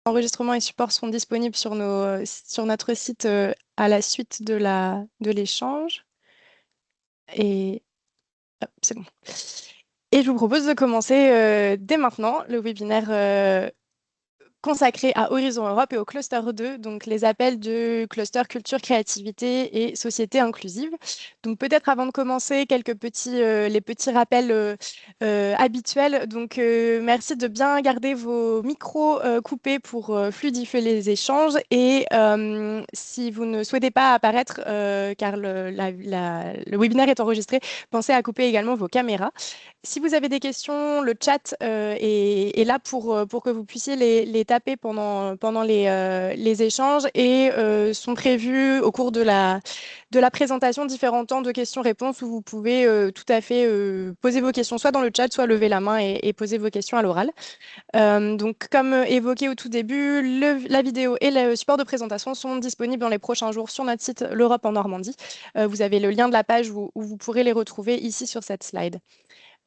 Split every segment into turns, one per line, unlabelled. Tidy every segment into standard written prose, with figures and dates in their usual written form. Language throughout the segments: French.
Enregistrement et support seront disponibles sur notre site à la suite de l'échange. Et hop, c'est bon. Et je vous propose de commencer dès maintenant le webinaire consacré à Horizon Europe et au cluster 2, donc les appels du cluster culture, créativité et société inclusive. Donc peut-être avant de commencer, les petits rappels habituels. Donc merci de bien garder vos micros coupés pour fluidifier les échanges et si vous ne souhaitez pas apparaître, car le webinaire est enregistré, pensez à couper également vos caméras. Si vous avez des questions, le chat est là pour que vous puissiez les taper pendant les échanges et sont prévus au cours de la présentation différents temps de questions-réponses où vous pouvez tout à fait poser vos questions soit dans le chat, soit lever la main et poser vos questions à l'oral. Donc, comme évoqué au tout début, la vidéo et le support de présentation sont disponibles dans les prochains jours sur notre site L'Europe en Normandie. Vous avez le lien de la page où vous pourrez les retrouver ici sur cette slide.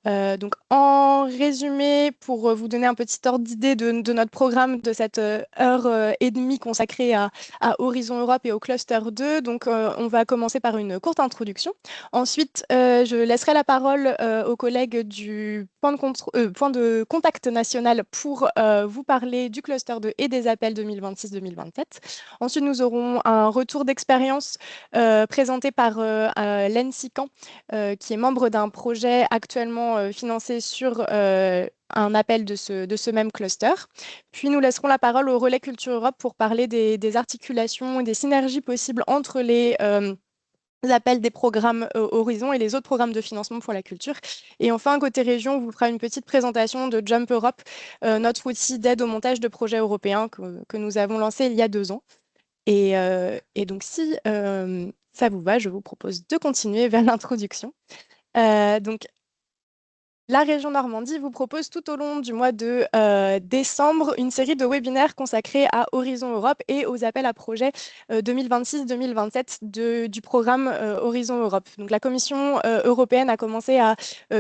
Donc, en résumé, pour vous donner un petit ordre d'idée de notre programme de cette heure et demie consacrée à Horizon Europe et au Cluster 2, donc on va commencer par une courte introduction. Ensuite, je laisserai la parole aux collègues du point de contact national pour vous parler du Cluster 2 et des appels 2026-2027. Ensuite, nous aurons un retour d'expérience présenté par Len Sican, qui est membre d'un projet actuellement financé sur un appel de ce même cluster. Puis nous laisserons la parole au Relais Culture Europe pour parler des articulations et des synergies possibles entre les appels des programmes Horizon et les autres programmes de financement pour la culture. Et enfin, côté région, on vous fera une petite présentation de Jump Europe, notre outil d'aide au montage de projets européens que nous avons lancé il y a 2 ans. Et donc, si ça vous va, je vous propose de continuer vers l'introduction. Donc, la région Normandie vous propose tout au long du mois de décembre une série de webinaires consacrés à Horizon Europe et aux appels à projets 2026-2027 du programme Horizon Europe. Donc, la Commission européenne a commencé à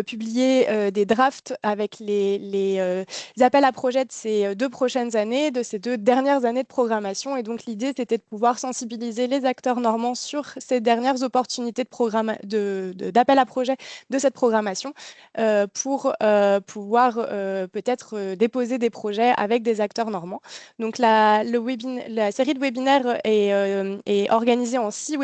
publier des drafts avec les appels à projets de ces 2 prochaines années, de ces 2 dernières années de programmation. Et donc, l'idée, c'était de pouvoir sensibiliser les acteurs normands sur ces dernières opportunités d'appels à projets de cette programmation pour pouvoir peut-être déposer des projets avec des acteurs normands. Donc la série de webinaires est organisée en 6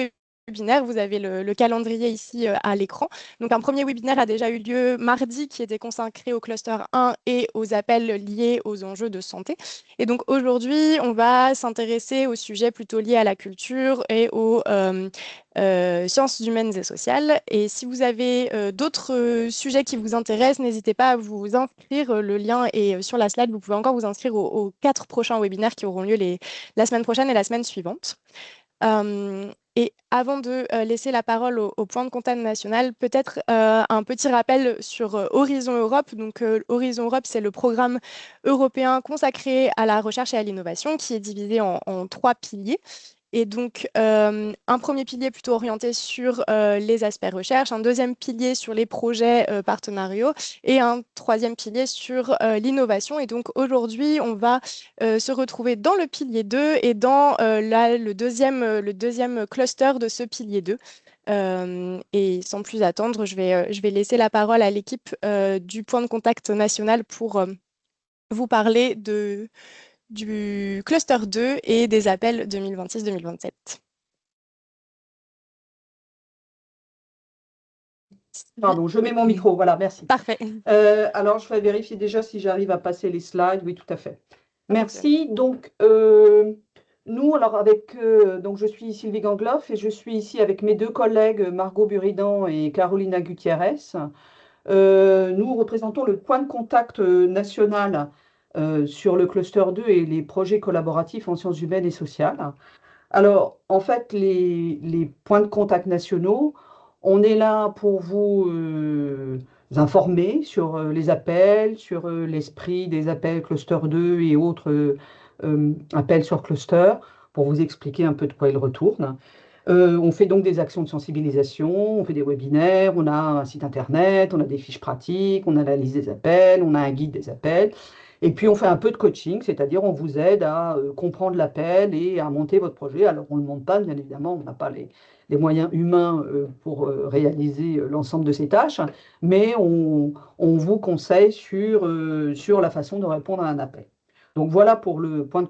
webinaires. Vous avez le calendrier ici à l'écran. Donc un premier webinaire a déjà eu lieu mardi qui était consacré au cluster 1 et aux appels liés aux enjeux de santé. Et donc aujourd'hui, on va s'intéresser aux sujets plutôt liés à la culture et aux sciences humaines et sociales. Et si vous avez d'autres sujets qui vous intéressent, n'hésitez pas à vous inscrire. Le lien est sur la slide. Vous pouvez encore vous inscrire aux 4 prochains webinaires qui auront lieu la semaine prochaine et la semaine suivante. Et avant de laisser la parole au point de contact national, peut-être un petit rappel sur Horizon Europe. Donc, Horizon Europe, c'est le programme européen consacré à la recherche et à l'innovation qui est divisé en 3 piliers. Et donc, un premier pilier plutôt orienté sur les aspects recherche, un deuxième pilier sur les projets partenariaux et un troisième pilier sur l'innovation. Et donc, aujourd'hui, on va se retrouver dans le pilier 2 et dans le deuxième cluster de ce pilier 2. Et sans plus attendre, je vais laisser la parole à l'équipe du point de contact national pour vous parler du cluster 2 et des appels 2026-2027.
Pardon, je mets mon
Oui,
micro, voilà, merci.
parfait.
Alors, je vais vérifier déjà si j'arrive à passer les slides. Oui, tout à fait.
Pas de problème.
Merci. Donc, nous, alors donc je suis Sylvie Gangloff et je suis ici avec mes 2 collègues, Margot Buridan et Carolina Gutiérrez. Nous représentons le point de contact national sur le cluster 2 et les projets collaboratifs en sciences humaines et sociales. Alors, en fait, les points de contact nationaux, on est là pour vous informer sur les appels, sur l'esprit des appels cluster 2 et autres appels sur cluster, pour vous expliquer un peu de quoi ils retournent. On fait donc des actions de sensibilisation, on fait des webinaires, on a un site internet, on a des fiches pratiques, on a la liste des appels, on a un guide des appels. Et puis, on fait un peu de coaching, c'est-à-dire on vous aide à comprendre l'appel et à monter votre projet. Alors, on ne le monte pas, bien évidemment, on n'a pas les moyens humains pour réaliser l'ensemble de ces tâches, mais on vous conseille sur la façon de répondre à un appel. Donc, voilà pour les points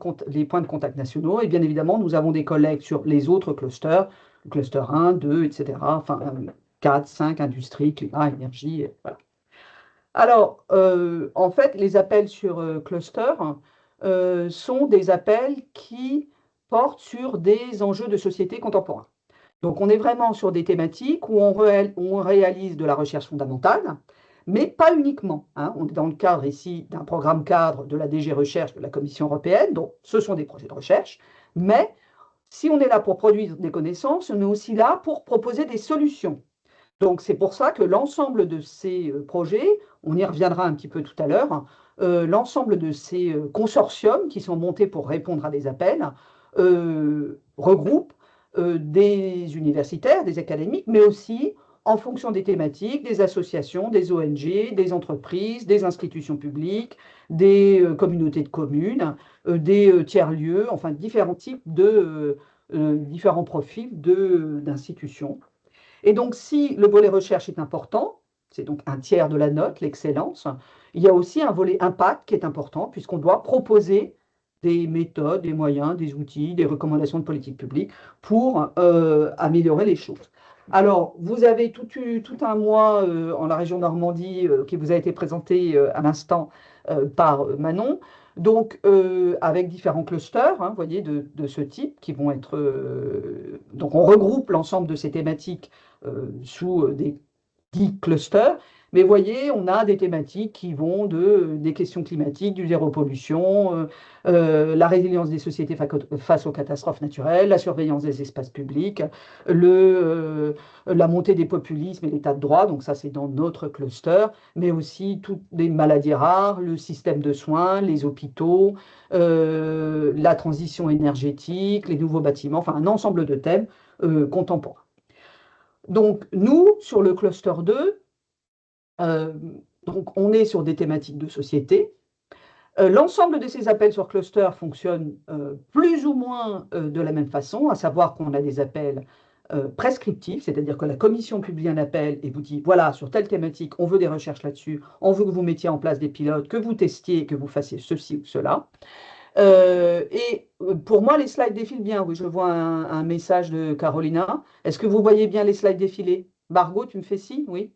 de contact nationaux. Et bien évidemment, nous avons des collègues sur les autres clusters, le cluster 1, 2, etc. Enfin, 4, 5, industrie, climat, énergie, voilà. Alors, en fait, les appels sur cluster sont des appels qui portent sur des enjeux de société contemporains. Donc, on est vraiment sur des thématiques où on réalise de la recherche fondamentale, mais pas uniquement, hein. On est dans le cadre ici d'un programme cadre de la DG Recherche de la Commission européenne, donc ce sont des projets de recherche, mais si on est là pour produire des connaissances, on est aussi là pour proposer des solutions. Donc, c'est pour ça que l'ensemble de ces projets, on y reviendra un petit peu tout à l'heure, l'ensemble de ces consortiums qui sont montés pour répondre à des appels regroupent des universitaires, des académiques, mais aussi, en fonction des thématiques, des associations, des ONG, des entreprises, des institutions publiques, des communautés de communes, des tiers-lieux, enfin différents types différents profils d'institutions. Et donc, si le volet recherche est important, c'est donc un tiers de la note, l'excellence, il y a aussi un volet impact qui est important, puisqu'on doit proposer des méthodes, des moyens, des outils, des recommandations de politique publique pour améliorer les choses. Alors, vous avez tout un mois en la région Normandie qui vous a été présenté à l'instant par Manon, donc avec différents clusters, hein, vous voyez, de ce type qui vont être... donc, on regroupe l'ensemble de ces thématiques sous des 10 clusters. Mais vous voyez, on a des thématiques qui vont des questions climatiques, du zéro pollution, la résilience des sociétés face aux catastrophes naturelles, la surveillance des espaces publics, la montée des populismes et l'état de droit, donc ça c'est dans notre cluster, mais aussi toutes les maladies rares, le système de soins, les hôpitaux, la transition énergétique, les nouveaux bâtiments, enfin un ensemble de thèmes contemporains. Donc, nous, sur le cluster 2, euh, donc on est sur des thématiques de société. L'ensemble de ces appels sur cluster fonctionnent plus ou moins de la même façon, à savoir qu'on a des appels prescriptifs, c'est-à-dire que la commission publie un appel et vous dit, voilà, sur telle thématique, on veut des recherches là-dessus, on veut que vous mettiez en place des pilotes, que vous testiez, que vous fassiez ceci ou cela. Pour moi, les slides défilent bien. Oui, je vois un message de Carolina. Est-ce que vous voyez bien les slides défiler? Margot, tu me fais si? Oui?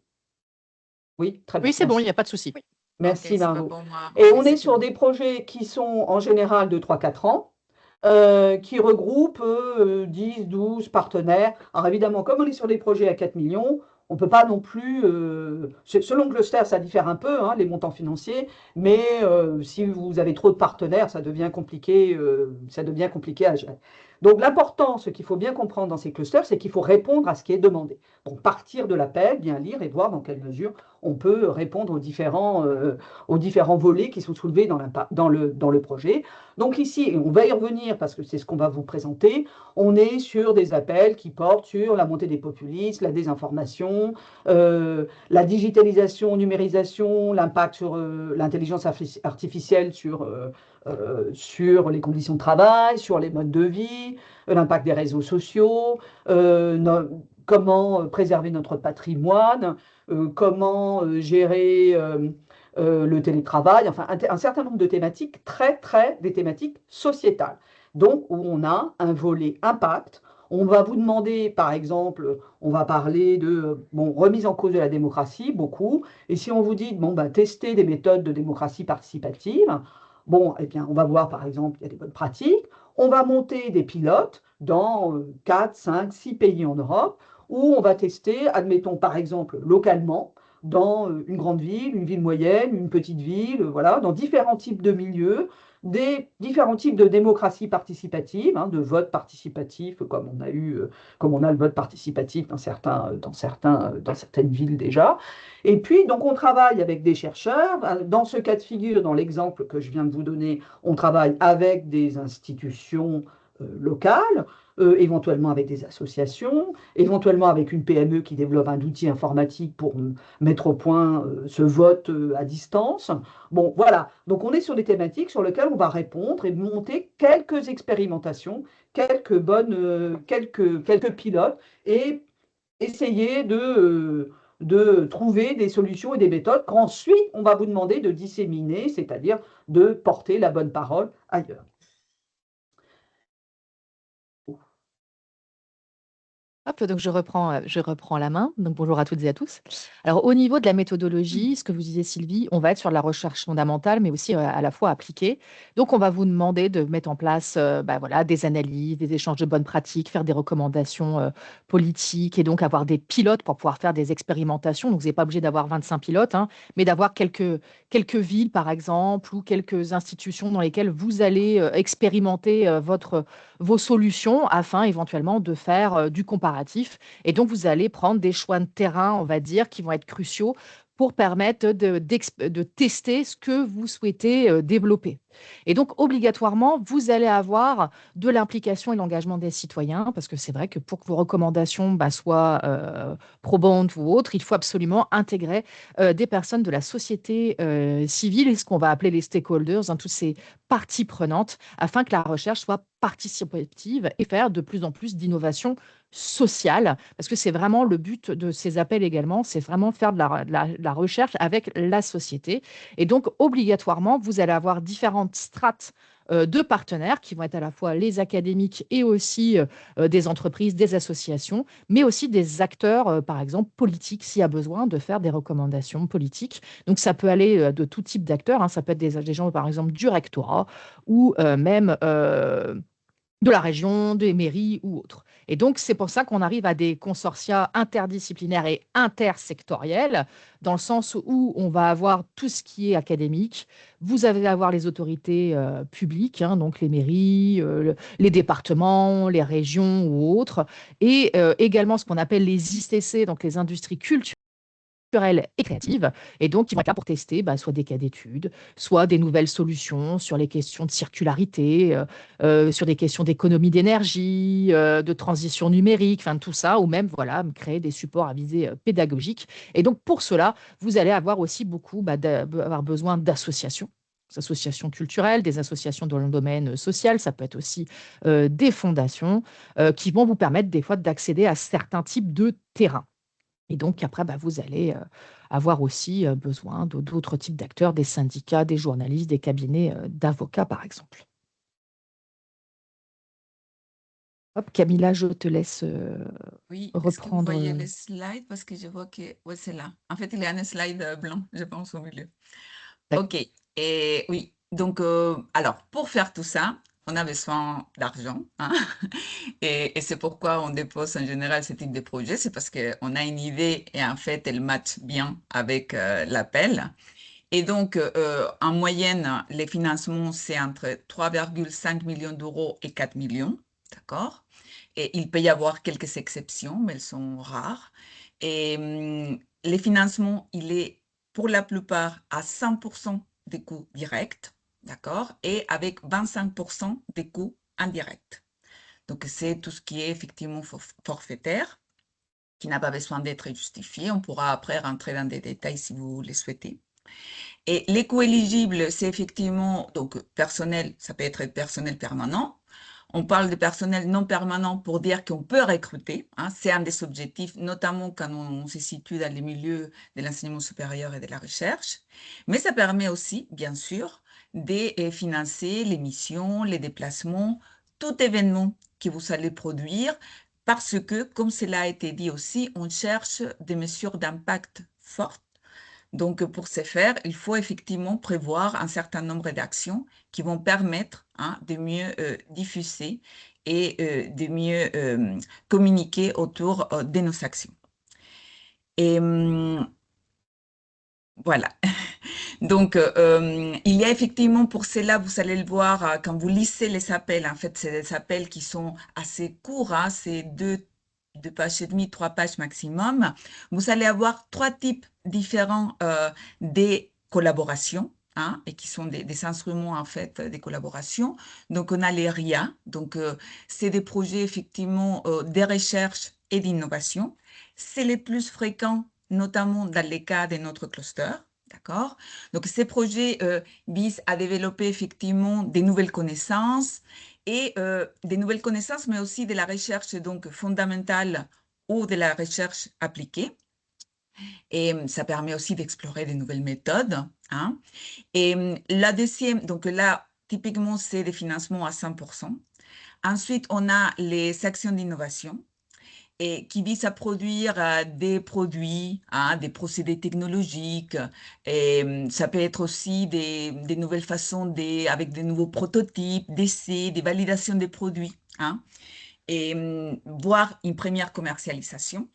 Oui, très bien,
Oui, c'est bon, il
merci.
n'y a pas de souci.
Merci,
Ok, c'est pas
Margot.
pour moi.
Et
Oui,
on est
c'est
sur
bon.
des projets qui sont en général de 3-4 ans, qui regroupent 10, 12 partenaires. Alors évidemment, comme on est sur des projets à 4 millions, on ne peut pas non plus, selon le cluster, ça diffère un peu, hein, les montants financiers, mais si vous avez trop de partenaires, ça devient compliqué à gérer. Donc l'important, ce qu'il faut bien comprendre dans ces clusters, c'est qu'il faut répondre à ce qui est demandé. Donc partir de l'appel, bien lire et voir dans quelle mesure on peut répondre aux différents volets qui sont soulevés dans le projet. Donc ici, et on va y revenir parce que c'est ce qu'on va vous présenter, on est sur des appels qui portent sur la montée des populismes, la désinformation, la digitalisation, numérisation, l'impact sur l'intelligence artificielle sur les conditions de travail, sur les modes de vie, l'impact des réseaux sociaux, comment préserver notre patrimoine, comment gérer le télétravail, enfin un certain nombre de thématiques, des thématiques sociétales. Donc, où on a un volet impact. On va vous demander, par exemple, on va parler de remise en cause de la démocratie, beaucoup. Et si on vous dit, tester des méthodes de démocratie participative, eh bien, on va voir, par exemple, il y a des bonnes pratiques. On va monter des pilotes dans 4, 5, 6 pays en Europe où on va tester, admettons, par exemple, localement, dans une grande ville, une ville moyenne, une petite ville, voilà, dans différents types de milieux, des différents types de démocratie participative, hein, de vote participatif, comme on a le vote participatif dans certaines villes déjà. Et puis, donc, on travaille avec des chercheurs. Dans ce cas de figure, dans l'exemple que je viens de vous donner, on travaille avec des institutions locales, éventuellement avec des associations, éventuellement avec une PME qui développe un outil informatique pour mettre au point ce vote à distance. Bon, voilà. Donc, on est sur des thématiques sur lesquelles on va répondre et monter quelques expérimentations, quelques pilotes et essayer de trouver des solutions et des méthodes qu'ensuite on va vous demander de disséminer, c'est-à-dire de porter la bonne parole ailleurs.
Hop, donc je reprends la main. Donc bonjour à toutes et à tous. Alors au niveau de la méthodologie, ce que vous disiez Sylvie, on va être sur la recherche fondamentale, mais aussi à la fois appliquée. Donc on va vous demander de mettre en place bah, voilà, des analyses, des échanges de bonnes pratiques, faire des recommandations politiques et donc avoir des pilotes pour pouvoir faire des expérimentations. Donc vous n'êtes pas obligé d'avoir 25 pilotes, hein, mais d'avoir quelques villes par exemple ou quelques institutions dans lesquelles vous allez expérimenter vos solutions afin éventuellement de faire du comparatif. Et donc, vous allez prendre des choix de terrain, on va dire, qui vont être cruciaux pour permettre de tester ce que vous souhaitez développer. Et donc, obligatoirement, vous allez avoir de l'implication et l'engagement des citoyens, parce que c'est vrai que pour que vos recommandations bah, soient probantes ou autres, il faut absolument intégrer des personnes de la société civile et ce qu'on va appeler les stakeholders, hein, toutes ces parties prenantes, afin que la recherche soit participative et faire de plus en plus d'innovation sociale, parce que c'est vraiment le but de ces appels également, c'est vraiment faire de la recherche avec la société. Et donc, obligatoirement, vous allez avoir différentes strates de partenaires qui vont être à la fois les académiques et aussi des entreprises, des associations, mais aussi des acteurs, par exemple, politiques, s'il y a besoin de faire des recommandations politiques. Donc, ça peut aller de tout type d'acteurs, hein. Ça peut être des gens, par exemple, du rectorat ou même de la région, des mairies ou autres. Et donc, c'est pour ça qu'on arrive à des consortia interdisciplinaires et intersectoriels, dans le sens où on va avoir tout ce qui est académique. Vous allez avoir les autorités publiques, hein, donc les mairies, les départements, les régions ou autres, et également ce qu'on appelle les ICC, donc les industries culturelles et créatives. Et donc, ils vont être là pour tester bah, soit des cas d'études, soit des nouvelles solutions sur les questions de circularité, sur des questions d'économie d'énergie, de transition numérique, enfin tout ça, ou même voilà, créer des supports à visée pédagogique. Et donc, pour cela, vous allez avoir aussi beaucoup bah, avoir besoin d'associations. Des associations culturelles, des associations dans le domaine social, ça peut être aussi des fondations qui vont vous permettre des fois d'accéder à certains types de terrains. Et donc, après, bah, vous allez avoir aussi besoin d'autres types d'acteurs, des syndicats, des journalistes, des cabinets d'avocats, par exemple. Hop, Camilla, je te laisse
Oui, est-ce que vous
reprendre.
voyez les slides? Parce que je vois que ouais, c'est là. En fait, il y a un slide blanc, je pense, au milieu. OK. Et oui, donc, alors, pour faire tout ça, on a besoin d'argent, hein. Et c'est pourquoi on dépose en général ce type de projet. C'est parce qu'on a une idée et en fait, elle match bien avec l'appel. Et donc, en moyenne, les financements, c'est entre 3,5 millions d'euros et 4 millions. D'accord? Et il peut y avoir quelques exceptions, mais elles sont rares. Et les financements, il est pour la plupart à 100% des coûts directs, d'accord? Et avec 25% des coûts indirects. Donc, c'est tout ce qui est effectivement forfaitaire, qui n'a pas besoin d'être justifié. On pourra après rentrer dans des détails si vous le souhaitez. Et les coûts éligibles, c'est effectivement, donc personnel, ça peut être personnel permanent. On parle de personnel non permanent pour dire qu'on peut recruter, hein, c'est un des objectifs, notamment quand on se situe dans les milieux de l'enseignement supérieur et de la recherche. Mais ça permet aussi, bien sûr, de financer les missions, les déplacements, tout événement que vous allez produire, parce que, comme cela a été dit aussi, on cherche des mesures d'impact fortes. Donc, pour ce faire, il faut effectivement prévoir un certain nombre d'actions qui vont permettre hein, de mieux diffuser et de mieux communiquer autour de nos actions. Et voilà. Donc, il y a effectivement pour cela, vous allez le voir quand vous lisez les appels, en fait, c'est des appels qui sont assez courts, hein, c'est deux pages et demie, 3 pages maximum. Vous allez avoir 3 types différents des collaborations. hein, et qui sont des instruments, en fait, des collaborations. Donc, on a les RIA. Donc, c'est des projets, effectivement, de recherche et d'innovation. C'est les plus fréquents, notamment dans les cas de notre cluster. D'accord? Donc, ces projets visent à développer, effectivement, des nouvelles connaissances et des nouvelles connaissances, mais aussi de la recherche donc, fondamentale ou de la recherche appliquée. Et ça permet aussi d'explorer des nouvelles méthodes, hein. Et la deuxième, donc là, typiquement, c'est des financements à 100%. Ensuite, on a les actions d'innovation et qui visent à produire des produits, hein, des procédés technologiques. Et ça peut être aussi des nouvelles façons, avec des nouveaux prototypes, d'essais, des validations des produits, hein, et voire une première commercialisation.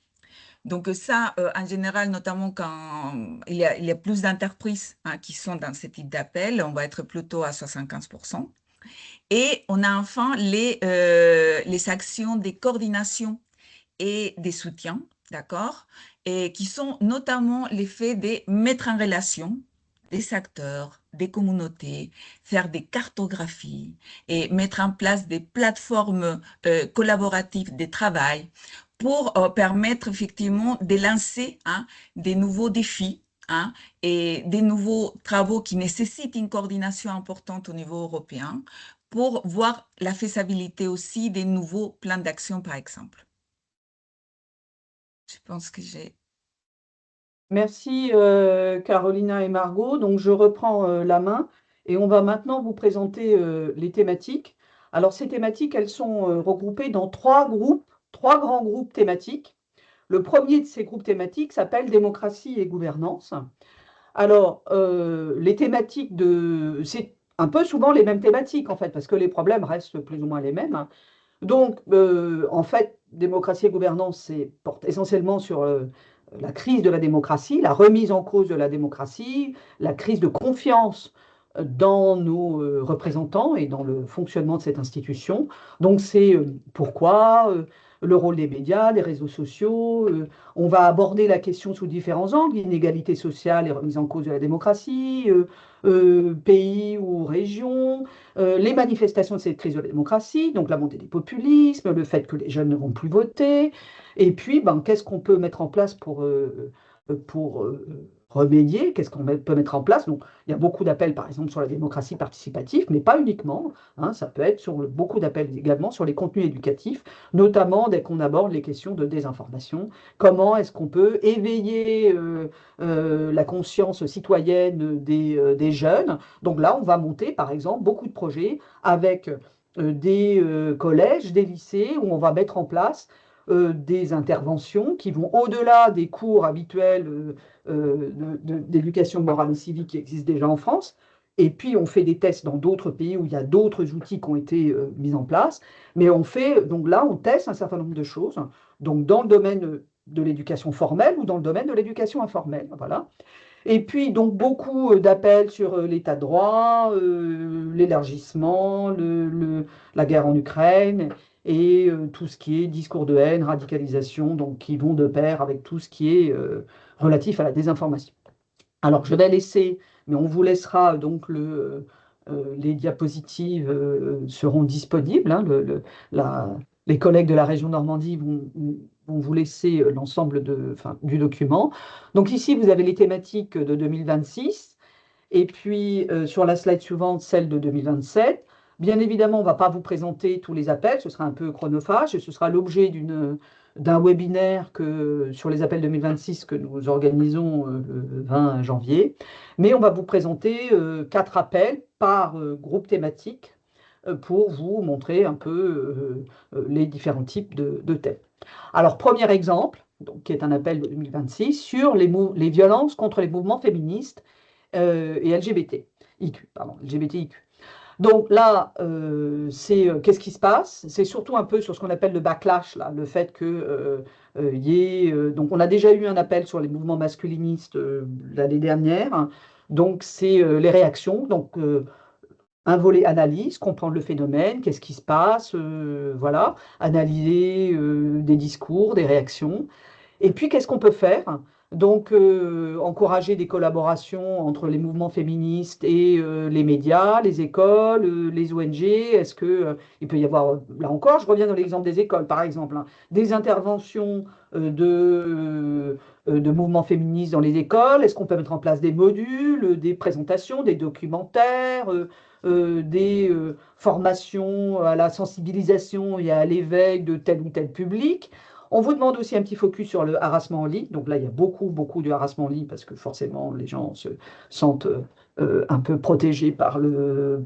Donc ça, en général, notamment quand il y a plus d'entreprises, hein, qui sont dans ce type d'appel, on va être plutôt à 75%. Et on a enfin les actions des coordinations et des soutiens, d'accord, et qui sont notamment l'effet de mettre en relation des acteurs, des communautés, faire des cartographies et mettre en place des plateformes collaboratives de travail pour permettre effectivement de lancer, hein, des nouveaux défis, hein, et des nouveaux travaux qui nécessitent une coordination importante au niveau européen pour voir la faisabilité aussi des nouveaux plans d'action, par exemple. Je pense que j'ai...
Merci Carolina et Margot. Donc je reprends la main et on va maintenant vous présenter les thématiques. Alors ces thématiques, elles sont regroupées dans trois groupes, trois grands groupes thématiques. Le premier de ces groupes thématiques s'appelle démocratie et gouvernance. Alors les thématiques c'est un peu souvent les mêmes thématiques en fait, parce que les problèmes restent plus ou moins les mêmes, hein. Donc, en fait, démocratie et gouvernance porte essentiellement sur la crise de la démocratie, la remise en cause de la démocratie, la crise de confiance dans nos représentants et dans le fonctionnement de cette institution. Donc, c'est pourquoi le rôle des médias, des réseaux sociaux. On va aborder la question sous différents angles, l'inégalité sociale et remise en cause de la démocratie, pays ou région, les manifestations de cette crise de la démocratie, donc la montée des populismes, le fait que les jeunes ne vont plus voter, et puis ben, qu'est-ce qu'on peut mettre en place pour remédier, qu'est-ce qu'on peut mettre en place. Donc, il y a beaucoup d'appels, par exemple, sur la démocratie participative, mais pas uniquement, hein, ça peut être sur beaucoup d'appels également sur les contenus éducatifs, notamment dès qu'on aborde les questions de désinformation. Comment est-ce qu'on peut éveiller la conscience citoyenne des jeunes? Donc là, on va monter, par exemple, beaucoup de projets avec des collèges, des lycées, où on va mettre en place des interventions qui vont au-delà des cours habituels d'éducation morale et civique qui existent déjà en France. Et puis, on fait des tests dans d'autres pays où il y a d'autres outils qui ont été mis en place. Mais donc là, on teste un certain nombre de choses. Donc, dans le domaine de l'éducation formelle ou dans le domaine de l'éducation informelle. Voilà. Et puis, donc, beaucoup d'appels sur l'état de droit, l'élargissement, la guerre en Ukraine et tout ce qui est discours de haine, radicalisation, donc qui vont de pair avec tout ce qui est relatif à la désinformation. Alors, je vais laisser, mais on vous laissera donc les diapositives seront disponibles, hein, les collègues de la région Normandie vont vous laisser l'ensemble du document. Donc ici, vous avez les thématiques de 2026, et puis sur la slide suivante, celle de 2027. Bien évidemment, on ne va pas vous présenter tous les appels, ce sera un peu chronophage, et ce sera l'objet d'un webinaire sur les appels 2026 que nous organisons le 20 janvier. Mais on va vous présenter 4 appels par groupe thématique pour vous montrer un peu les différents types de thèmes. Alors, premier exemple, donc, qui est un appel de 2026 sur les violences contre les mouvements féministes et LGBTIQ. Donc là, qu'est-ce qui se passe? C'est surtout un peu sur ce qu'on appelle le backlash, là, le fait que donc on a déjà eu un appel sur les mouvements masculinistes l'année dernière. Hein. Donc c'est les réactions. Donc un volet analyse, comprendre le phénomène, qu'est-ce qui se passe, voilà, analyser des discours, des réactions. Et puis, qu'est-ce qu'on peut faire? Donc, encourager des collaborations entre les mouvements féministes et les médias, les écoles, les ONG. Est-ce que il peut y avoir, là encore, je reviens dans l'exemple des écoles, par exemple, hein, des interventions de mouvements féministes dans les écoles? Est-ce qu'on peut mettre en place des modules, des présentations, des documentaires, des formations à la sensibilisation et à l'éveil de tel ou tel public? On vous demande aussi un petit focus sur le harassement en ligne. Donc là, il y a beaucoup, beaucoup de harassement en ligne parce que forcément, les gens se sentent un peu protégés par le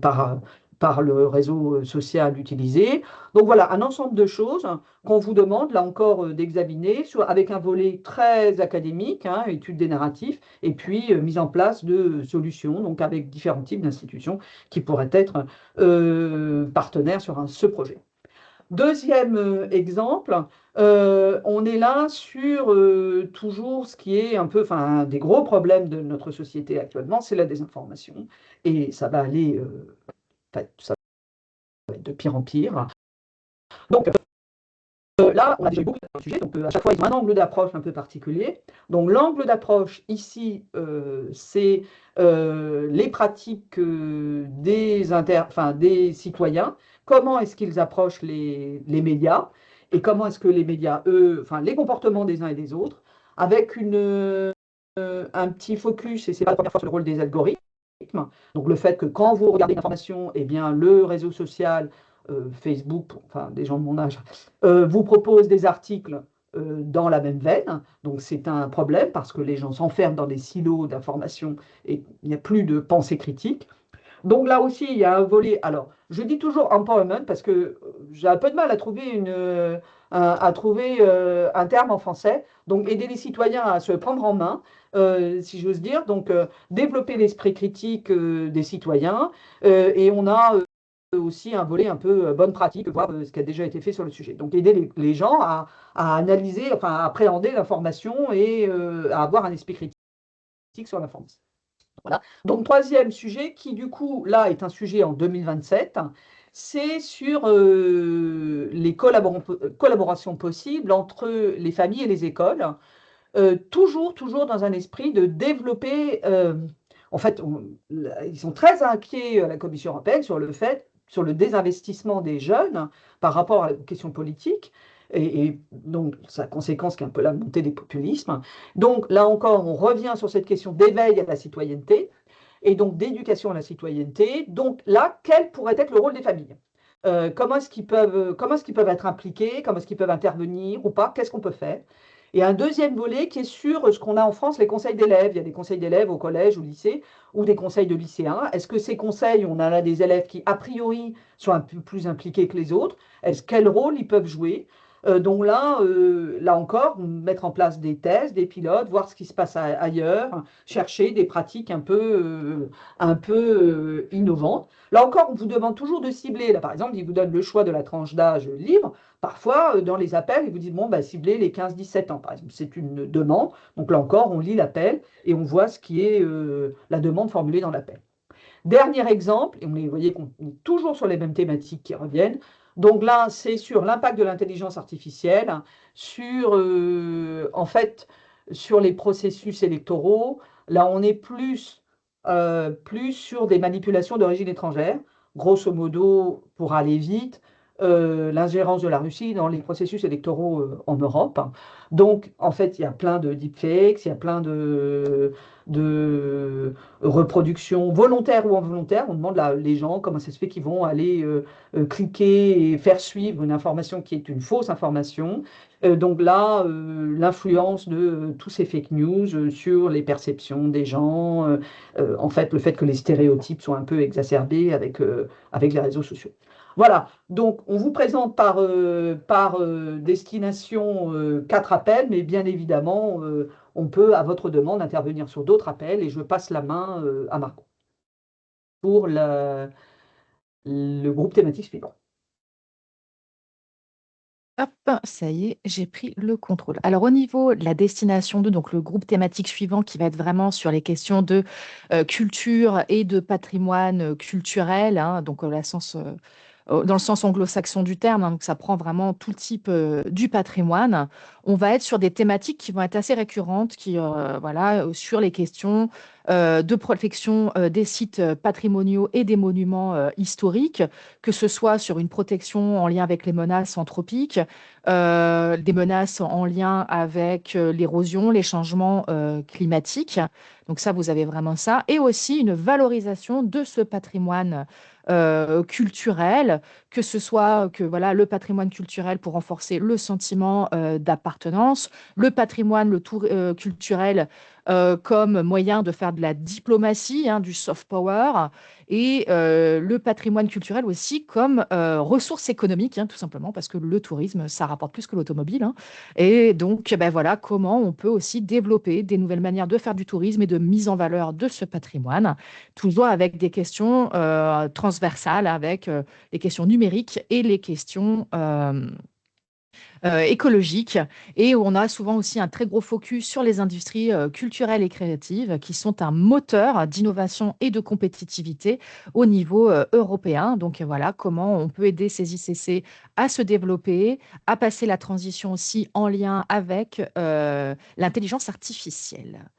réseau social utilisé. Donc voilà, un ensemble de choses qu'on vous demande, là encore, d'examiner avec un volet très académique, hein, étude des narratifs, et puis mise en place de solutions, donc avec différents types d'institutions qui pourraient être partenaires sur ce projet. Deuxième exemple, on est là sur toujours ce qui est un peu, enfin, un des gros problèmes de notre société actuellement, c'est la désinformation. Et ça va aller, ça va être de pire en pire. Donc là, on a déjà eu beaucoup de sujets, donc à chaque fois, ils ont un angle d'approche un peu particulier. Donc l'angle d'approche ici, c'est les pratiques des citoyens. Comment est-ce qu'ils approchent les médias et comment est-ce que les médias, eux, enfin les comportements des uns et des autres, avec un petit focus, et c'est pas la première fois sur le rôle des algorithmes. Donc le fait que quand vous regardez une information, eh bien le réseau social, Facebook, enfin des gens de mon âge, vous propose des articles dans la même veine. Donc c'est un problème parce que les gens s'enferment dans des silos d'informations et il n'y a plus de pensée critique. Donc là aussi, il y a un volet. Alors, je dis toujours empowerment parce que j'ai un peu de mal à trouver un terme en français. Donc, aider les citoyens à se prendre en main, si j'ose dire. Donc, développer l'esprit critique des citoyens. Et on a aussi un volet un peu bonne pratique, voir ce qui a déjà été fait sur le sujet. Donc, aider les gens à analyser, enfin, à appréhender l'information et à avoir un esprit critique sur l'information. Voilà. Donc, troisième sujet, qui du coup, là, est un sujet en 2027, c'est sur les collaborations possibles entre les familles et les écoles, toujours dans un esprit de développer. En fait, ils sont très inquiets à la Commission européenne sur le désinvestissement des jeunes par rapport à la question politique. Et donc, sa conséquence qui est un peu la montée des populismes. Donc, là encore, on revient sur cette question d'éveil à la citoyenneté et donc d'éducation à la citoyenneté. Donc là, quel pourrait être le rôle des familles? Comment est-ce qu'ils peuvent être impliqués? Comment est-ce qu'ils peuvent intervenir ou pas? Qu'est-ce qu'on peut faire? Et un deuxième volet qui est sur ce qu'on a en France, les conseils d'élèves. Il y a des conseils d'élèves au collège, au lycée, ou des conseils de lycéens. Est-ce que ces conseils, on a là des élèves qui, a priori, sont un peu plus impliqués que les autres? Quel rôle ils peuvent jouer? Donc là encore, mettre en place des tests, des pilotes, voir ce qui se passe ailleurs, chercher des pratiques un peu innovantes. Là encore, on vous demande toujours de cibler. Là, par exemple, ils vous donnent le choix de la tranche d'âge libre. Parfois, dans les appels, ils vous disent, bon, bah, ciblez les 15-17 ans, par exemple. C'est une demande. Donc là encore, on lit l'appel et on voit ce qui est la demande formulée dans l'appel. Dernier exemple, et vous voyez qu'on est toujours sur les mêmes thématiques qui reviennent. Donc là, c'est sur l'impact de l'intelligence artificielle, sur, en fait, sur les processus électoraux. Là, on est plus sur des manipulations d'origine étrangère. Grosso modo, pour aller vite, l'ingérence de la Russie dans les processus électoraux en Europe. Donc, en fait, il y a plein de deepfakes, il y a plein de reproductions volontaires ou involontaires. On demande les gens comment ça se fait qu'ils vont aller cliquer et faire suivre une information qui est une fausse information. Donc là, l'influence de tous ces fake news sur les perceptions des gens, en fait, le fait que les stéréotypes sont un peu exacerbés avec les réseaux sociaux. Voilà, donc on vous présente par destination 4 appels, mais bien évidemment, on peut, à votre demande, intervenir sur d'autres appels et je passe la main à Margot pour le groupe thématique suivant.
Hop, ça y est, j'ai pris le contrôle. Alors, au niveau de la destination 2, donc le groupe thématique suivant qui va être vraiment sur les questions de culture et de patrimoine culturel, hein, donc au sens dans le sens anglo-saxon du terme, hein, donc ça prend vraiment tout le type du patrimoine. On va être sur des thématiques qui vont être assez récurrentes, voilà, sur les questions de protection des sites patrimoniaux et des monuments historiques, que ce soit sur une protection en lien avec les menaces anthropiques, des menaces en lien avec l'érosion, les changements climatiques. Donc ça, vous avez vraiment ça. Et aussi une valorisation de ce patrimoine culturel, que ce soit que voilà le patrimoine culturel pour renforcer le sentiment d'appartenance, le patrimoine, le tour culturel comme moyen de faire de la diplomatie, hein, du soft power, et le patrimoine culturel aussi comme ressource économique, hein, tout simplement parce que le tourisme, ça rapporte plus que l'automobile, hein. Et donc, ben voilà, comment on peut aussi développer des nouvelles manières de faire du tourisme et de mise en valeur de ce patrimoine, toujours avec des questions transversales, avec les questions numériques et les questions écologiques. Et on a souvent aussi un très gros focus sur les industries culturelles et créatives qui sont un moteur d'innovation et de compétitivité au niveau européen. Donc voilà, comment on peut aider ces ICC à se développer, à passer la transition aussi en lien avec l'intelligence artificielle.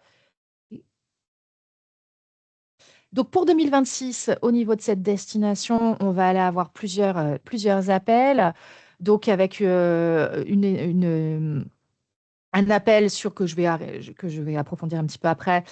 Donc pour 2026, au niveau de cette destination, on va aller avoir plusieurs appels. Donc avec un appel que je vais approfondir un petit peu après,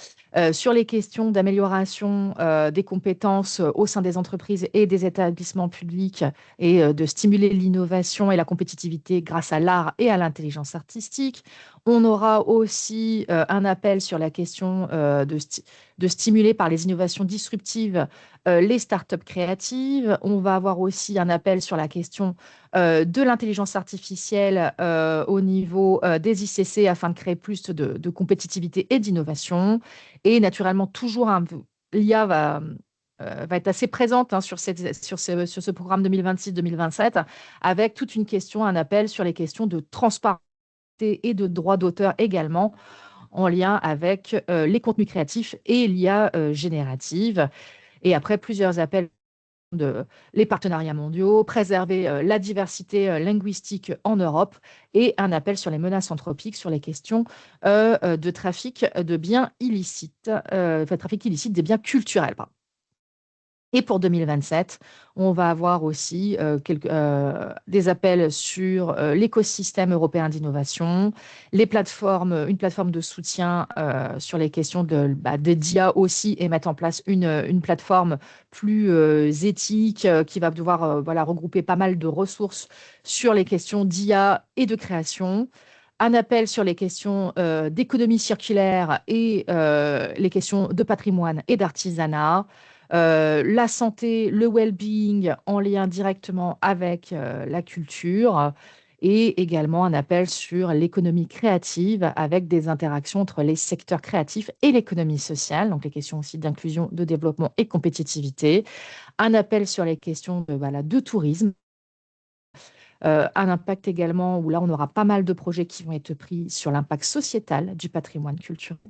sur les questions d'amélioration des compétences au sein des entreprises et des établissements publics et de stimuler l'innovation et la compétitivité grâce à l'art et à l'intelligence artistique. On aura aussi un appel sur la question de stimuler par les innovations disruptives les startups créatives. On va avoir aussi un appel sur la question de l'intelligence artificielle au niveau des ICC afin de créer plus de compétitivité et d'innovation. Et naturellement, l'IA va être assez présente, hein, sur ce programme 2026-2027, avec toute une question, un appel sur les questions de transparence et de droit d'auteur également, en lien avec les contenus créatifs et l'IA générative. Et après, plusieurs appels de les partenariats mondiaux, préserver la diversité linguistique en Europe et un appel sur les menaces anthropiques, sur les questions de trafic de biens illicites, trafic illicite des biens culturels, pardon. Et pour 2027, on va avoir aussi des appels sur l'écosystème européen d'innovation, une plateforme de soutien sur les questions de d'IA aussi, et mettre en place une plateforme plus éthique qui va devoir voilà, regrouper pas mal de ressources sur les questions d'IA et de création. Un appel sur les questions d'économie circulaire et les questions de patrimoine et d'artisanat, la santé, le well-being en lien directement avec la culture, et également un appel sur l'économie créative avec des interactions entre les secteurs créatifs et l'économie sociale, donc les questions aussi d'inclusion, de développement et compétitivité. Un appel sur les questions de tourisme. Un impact également, où là, on aura pas mal de projets qui vont être pris sur l'impact sociétal du patrimoine culturel.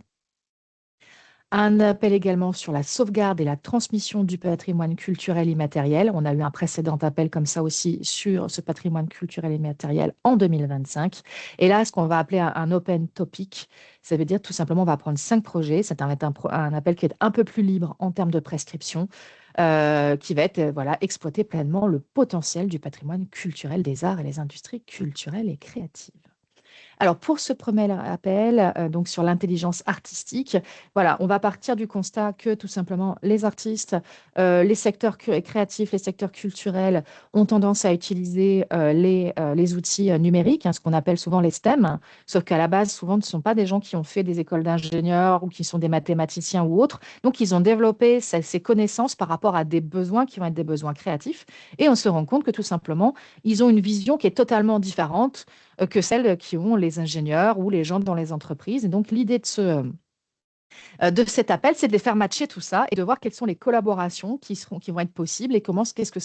Un appel également sur la sauvegarde et la transmission du patrimoine culturel immatériel. On a eu un précédent appel comme ça aussi sur ce patrimoine culturel immatériel en 2025. Et là, ce qu'on va appeler un open topic, ça veut dire tout simplement, on va prendre 5 projets. C'est un appel qui est un peu plus libre en termes de prescription, qui va être voilà, exploiter pleinement le potentiel du patrimoine culturel des arts et les industries culturelles et créatives. Alors, pour ce premier appel, donc sur l'intelligence artistique, voilà, on va partir du constat que tout simplement les artistes, les secteurs créatifs, les secteurs culturels ont tendance à utiliser les outils numériques, hein, ce qu'on appelle souvent les STEM, sauf qu'à la base, souvent, ce ne sont pas des gens qui ont fait des écoles d'ingénieurs ou qui sont des mathématiciens ou autres. Donc, ils ont développé ces connaissances par rapport à des besoins qui vont être des besoins créatifs. Et on se rend compte que tout simplement, ils ont une vision qui est totalement différente que celles qui ont les ingénieurs ou les gens dans les entreprises. Et donc, l'idée de cet appel, c'est de les faire matcher tout ça et de voir quelles sont les collaborations qui vont être possibles et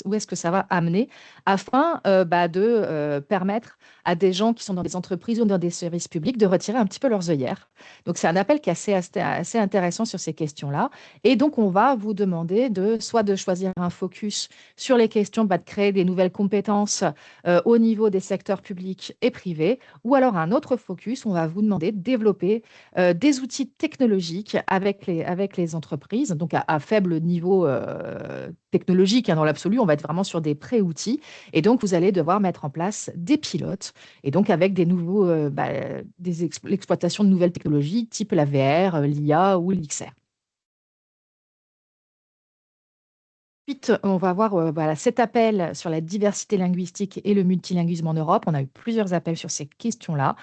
où est-ce que ça va amener afin de permettre à des gens qui sont dans des entreprises ou dans des services publics de retirer un petit peu leurs œillères. Donc, c'est un appel qui est assez intéressant sur ces questions-là. Et donc, on va vous demander soit de choisir un focus sur les questions de créer des nouvelles compétences au niveau des secteurs publics et privés, ou alors un autre focus, on va vous demander de développer des outils technologiques avec les entreprises, donc à faible niveau technologique, hein, dans l'absolu, on va être vraiment sur des pré-outils. Et donc, vous allez devoir mettre en place des pilotes, et donc avec l'exploitation de nouvelles technologies, type la VR, l'IA ou l'XR. Ensuite, on va voir cet appel sur la diversité linguistique et le multilinguisme en Europe. On a eu plusieurs appels sur ces questions-là,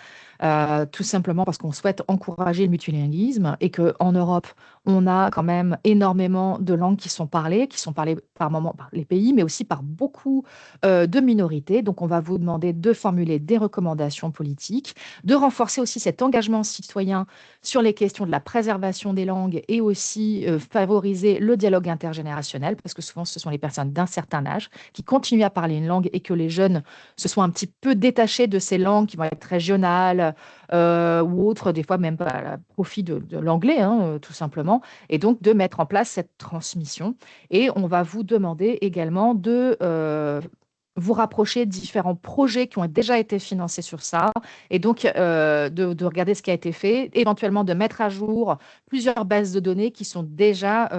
tout simplement parce qu'on souhaite encourager le multilinguisme et qu'en Europe, on a quand même énormément de langues qui sont parlées par moment par les pays, mais aussi par beaucoup de minorités. Donc, on va vous demander de formuler des recommandations politiques, de renforcer aussi cet engagement citoyen sur les questions de la préservation des langues et aussi favoriser le dialogue intergénérationnel, parce que souvent, ce sont les personnes d'un certain âge qui continuent à parler une langue et que les jeunes se sont un petit peu détachés de ces langues qui vont être régionales ou autres, des fois même à profit de l'anglais, hein, tout simplement, et donc de mettre en place cette transmission. Et on va vous demander également de vous rapprocher de différents projets qui ont déjà été financés sur ça, et donc de regarder ce qui a été fait, éventuellement de mettre à jour plusieurs bases de données qui sont déjà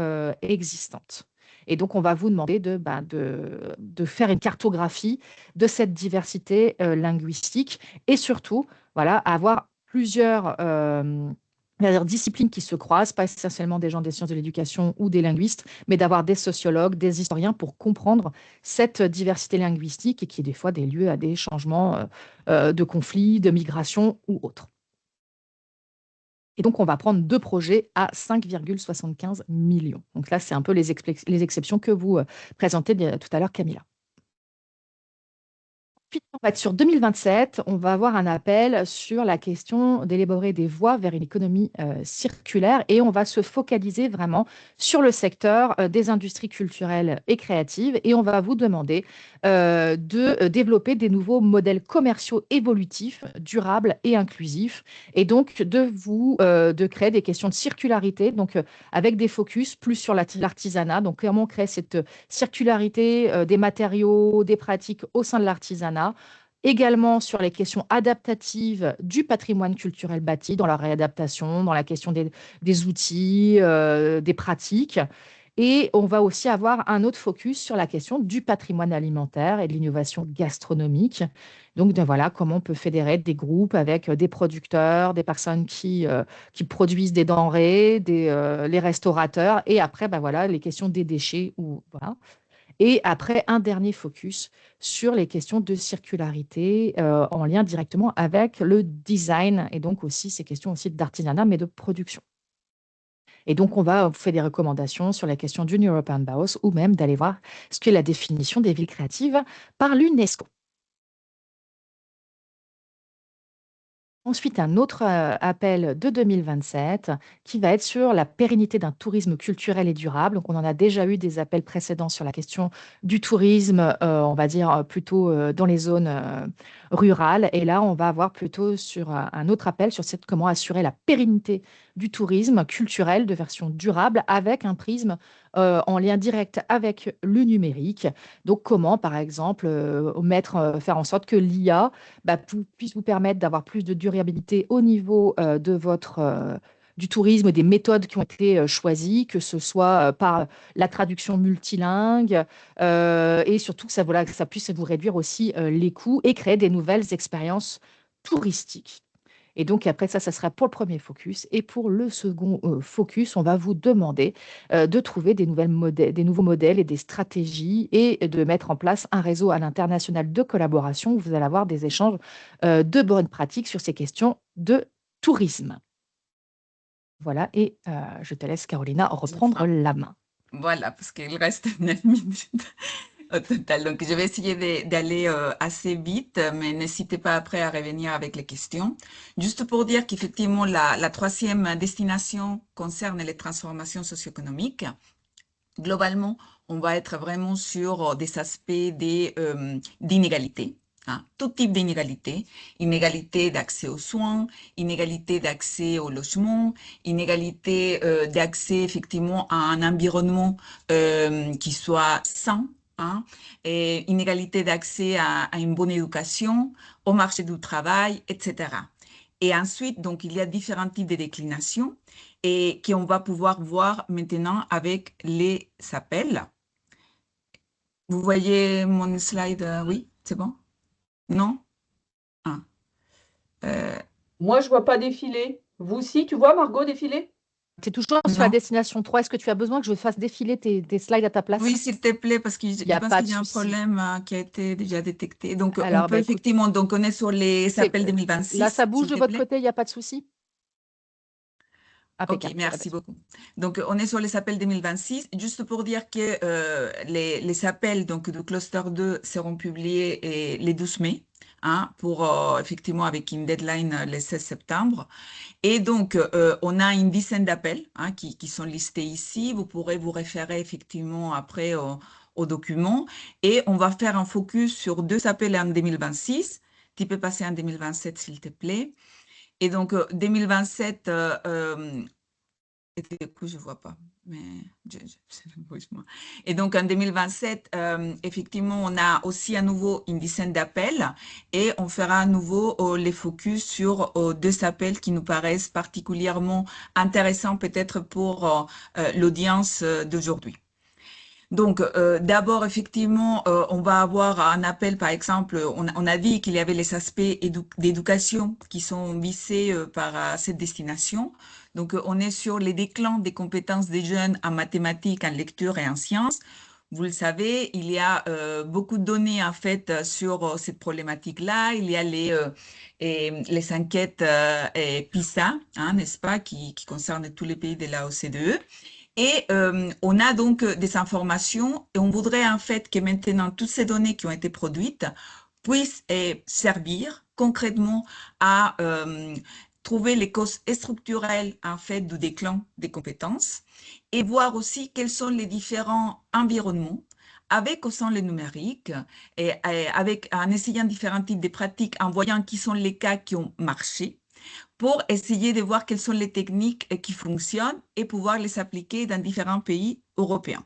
existantes. Et donc, on va vous demander de faire une cartographie de cette diversité linguistique et surtout, voilà, avoir plusieurs disciplines qui se croisent, pas essentiellement des gens des sciences de l'éducation ou des linguistes, mais d'avoir des sociologues, des historiens pour comprendre cette diversité linguistique et qui est des fois des lieux à des changements de conflits, de migration ou autres. Et donc, on va prendre 2 projets à 5,75 millions. Donc là, c'est un peu les exceptions que vous présentez tout à l'heure, Camilla. Puis, on va être sur 2027, on va avoir un appel sur la question d'élaborer des voies vers une économie circulaire et on va se focaliser vraiment sur le secteur des industries culturelles et créatives et on va vous demander de développer des nouveaux modèles commerciaux évolutifs, durables et inclusifs et donc de créer des questions de circularité, donc avec des focus plus sur l'artisanat, donc comment créer cette circularité des matériaux, des pratiques au sein de l'artisanat, également sur les questions adaptatives du patrimoine culturel bâti, dans la réadaptation, dans la question des outils, des pratiques. Et on va aussi avoir un autre focus sur la question du patrimoine alimentaire et de l'innovation gastronomique. Donc, voilà, comment on peut fédérer des groupes avec des producteurs, des personnes qui produisent des denrées, les restaurateurs, et après, voilà, les questions des déchets. Voilà. Et après, un dernier focus sur les questions de circularité en lien directement avec le design et donc aussi ces questions aussi d'artisanat, mais de production. Et donc, on va vous faire des recommandations sur la question du New European Bauhaus ou même d'aller voir ce qu'est la définition des villes créatives par l'UNESCO. Ensuite, un autre appel de 2027 qui va être sur la pérennité d'un tourisme culturel et durable. Donc, on en a déjà eu des appels précédents sur la question du tourisme, on va dire plutôt dans les zones rurales. Et là, on va avoir plutôt sur un autre appel sur comment assurer la pérennité du tourisme culturel de version durable avec un prisme en lien direct avec le numérique. Donc, comment, par exemple, faire en sorte que l'IA puisse vous permettre d'avoir plus de durabilité au niveau du tourisme, des méthodes qui ont été choisies, que ce soit par la traduction multilingue et surtout que que ça puisse vous réduire aussi les coûts et créer des nouvelles expériences touristiques. Et donc après ça sera pour le premier focus. Et pour le second focus, on va vous demander de trouver des nouveaux modèles et des stratégies et de mettre en place un réseau à l'international de collaboration où vous allez avoir des échanges de bonnes pratiques sur ces questions de tourisme. Voilà, et je te laisse, Carolina, reprendre la main.
Voilà, parce qu'il reste 9 minutes. au total. Donc, je vais essayer d'aller assez vite, mais n'hésitez pas après à revenir avec les questions. Juste pour dire qu'effectivement, la troisième destination concerne les transformations socio-économiques. Globalement, on va être vraiment sur des aspects d'inégalité. Hein, tout type d'inégalité, inégalité d'accès aux soins, inégalité d'accès au logement, inégalité d'accès effectivement à un environnement qui soit sain, hein, et inégalité d'accès à une bonne éducation, au marché du travail, etc. Et ensuite, donc, il y a différents types de déclinations et qu'on va pouvoir voir maintenant avec les appels. Vous voyez mon slide? Oui, c'est bon? Non? Ah.
Moi, je vois pas défiler. Vous aussi, tu vois, Margot, défiler?
Tu es toujours sur la
Non.
destination 3. Est-ce que tu as besoin que je fasse défiler tes slides à ta place?
Oui, s'il te plaît, parce que
Il n'y
je
a
pense
pas
qu'il
de
y a un
souci.
problème qui a été déjà détecté. Donc, on
Alors,
peut
écoute,
effectivement, donc on est sur les appels
là,
2026,
ça bouge
s'il
de
te
votre
plaît.
côté, il n'y a pas de souci?
Ok,
Impeccable.
merci beaucoup. Donc, on est sur les appels 2026. Juste pour dire que les appels donc, de cluster 2 seront publiés les 12 mai, hein, pour effectivement avec une deadline le 16 septembre. Et donc, on a une dizaine d'appels hein, qui sont listés ici. Vous pourrez vous référer effectivement après au document. Et on va faire un focus sur 2 appels en 2026. Tu peux passer en 2027, s'il te plaît. Et donc, 2027, et du coup, je ne vois pas, mais bouge-moi. Et donc, en 2027, effectivement, on a aussi à nouveau une dizaine d'appels et on fera à nouveau les focus sur 2 appels qui nous paraissent particulièrement intéressants peut-être pour l'audience d'aujourd'hui. Donc, d'abord, effectivement, on va avoir un appel, par exemple, on a dit qu'il y avait les aspects d'éducation qui sont visés par cette destination. Donc, on est sur les déclins des compétences des jeunes en mathématiques, en lecture et en sciences. Vous le savez, il y a beaucoup de données en fait sur cette problématique-là. Il y a les enquêtes PISA, hein, n'est-ce pas, qui concernent tous les pays de la OCDE. Et on a donc des informations et on voudrait en fait que maintenant toutes ces données qui ont été produites puissent servir concrètement à trouver les causes structurelles en fait du déclin des compétences et voir aussi quels sont les différents environnements avec ou sans le numérique et avec en essayant différents types de pratiques en voyant qui sont les cas qui ont marché pour essayer de voir quelles sont les techniques qui fonctionnent et pouvoir les appliquer dans différents pays européens.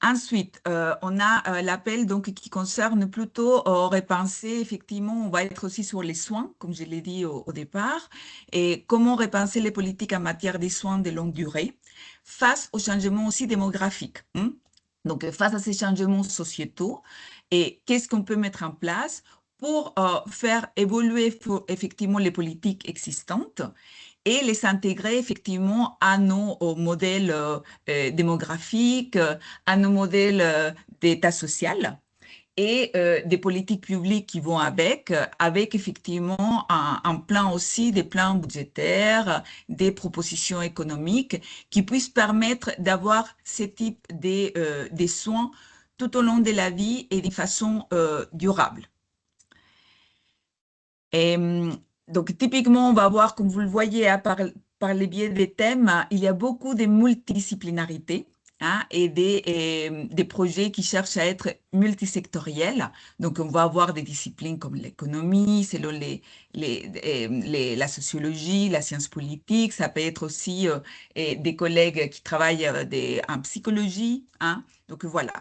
Ensuite, on a l'appel donc qui concerne plutôt repenser, effectivement, on va être aussi sur les soins, comme je l'ai dit au départ, et comment repenser les politiques en matière des soins de longue durée face aux changements aussi démographiques. Donc, face à ces changements sociétaux, et qu'est-ce qu'on peut mettre en place pour faire évoluer effectivement les politiques existantes et les intégrer effectivement à nos modèles démographiques, à nos modèles d'état social et des politiques publiques qui vont avec effectivement un plan aussi, des plans budgétaires, des propositions économiques qui puissent permettre d'avoir ce type des soins tout au long de la vie et de façon durable. Et donc, typiquement, on va voir, comme vous le voyez, hein, par les biais des thèmes, il y a beaucoup de multidisciplinarité hein, et des projets qui cherchent à être multisectoriels. Donc, on va avoir des disciplines comme l'économie, selon la sociologie, la science politique. Ça peut être aussi des collègues qui travaillent en psychologie. Hein. Donc, voilà.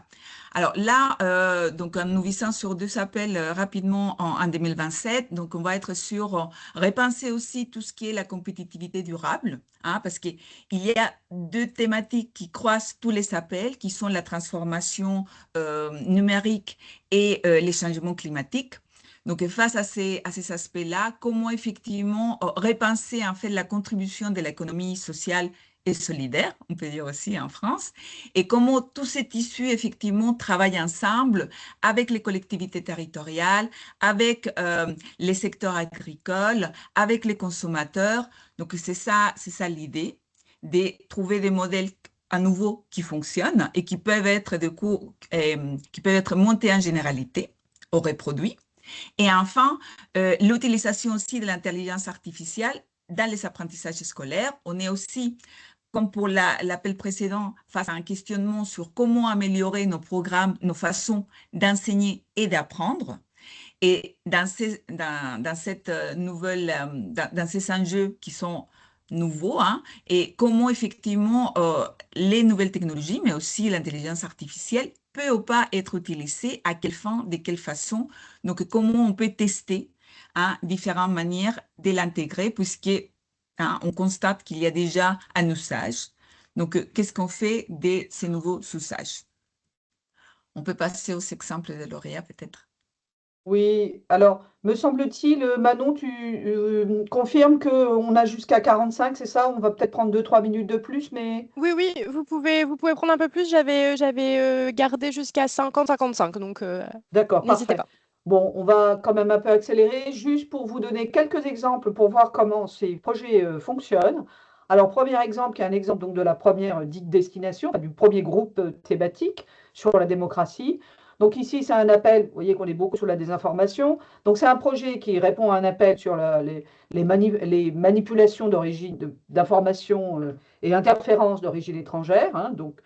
Alors là, donc en nous visant sur 2 appels rapidement en 2027, donc on va être sur repenser aussi tout ce qui est la compétitivité durable, hein, parce qu'il y a 2 thématiques qui croisent tous les appels, qui sont la transformation numérique et les changements climatiques. Donc, face à ces aspects-là, comment effectivement repenser en fait la contribution de l'économie sociale et solidaire, on peut dire aussi en France, et comment tous ces tissus effectivement travaillent ensemble avec les collectivités territoriales, avec les secteurs agricoles, avec les consommateurs. Donc, c'est ça l'idée, de trouver des modèles à nouveau qui fonctionnent et qui peuvent être du coup, qui peuvent être montés en généralité ou reproduits. Et enfin, l'utilisation aussi de l'intelligence artificielle dans les apprentissages scolaires. On est aussi, comme pour l'appel précédent, face à un questionnement sur comment améliorer nos programmes, nos façons d'enseigner et d'apprendre. Et dans cette dans ces enjeux qui sont nouveaux, hein, et comment effectivement les nouvelles technologies, mais aussi l'intelligence artificielle, peut ou pas être utilisée, à quelle fin, de quelle façon. Donc, comment on peut tester hein, différentes manières de l'intégrer, puisque hein, on constate qu'il y a déjà un usage. Donc, qu'est-ce qu'on fait de ces nouveaux usages? On peut passer aux exemples de lauréats, peut-être.
Oui, alors, me semble-t-il, Manon, tu confirmes qu'on a jusqu'à 45, c'est ça? On va peut-être prendre 2-3 minutes de plus, mais
Oui, oui, vous pouvez prendre un peu plus. J'avais gardé jusqu'à 50-55, donc
d'accord,
n'hésitez
parfait.
pas.
Bon, on va quand même un peu accélérer, juste pour vous donner quelques exemples pour voir comment ces projets fonctionnent. Alors, premier exemple, qui est un exemple donc, de la première dite destination, enfin, du premier groupe thématique sur la démocratie. Donc ici, c'est un appel, vous voyez qu'on est beaucoup sur la désinformation. Donc c'est un projet qui répond à un appel sur les manipulations d'origine, d'informations et interférences d'origine étrangère. Hein. Donc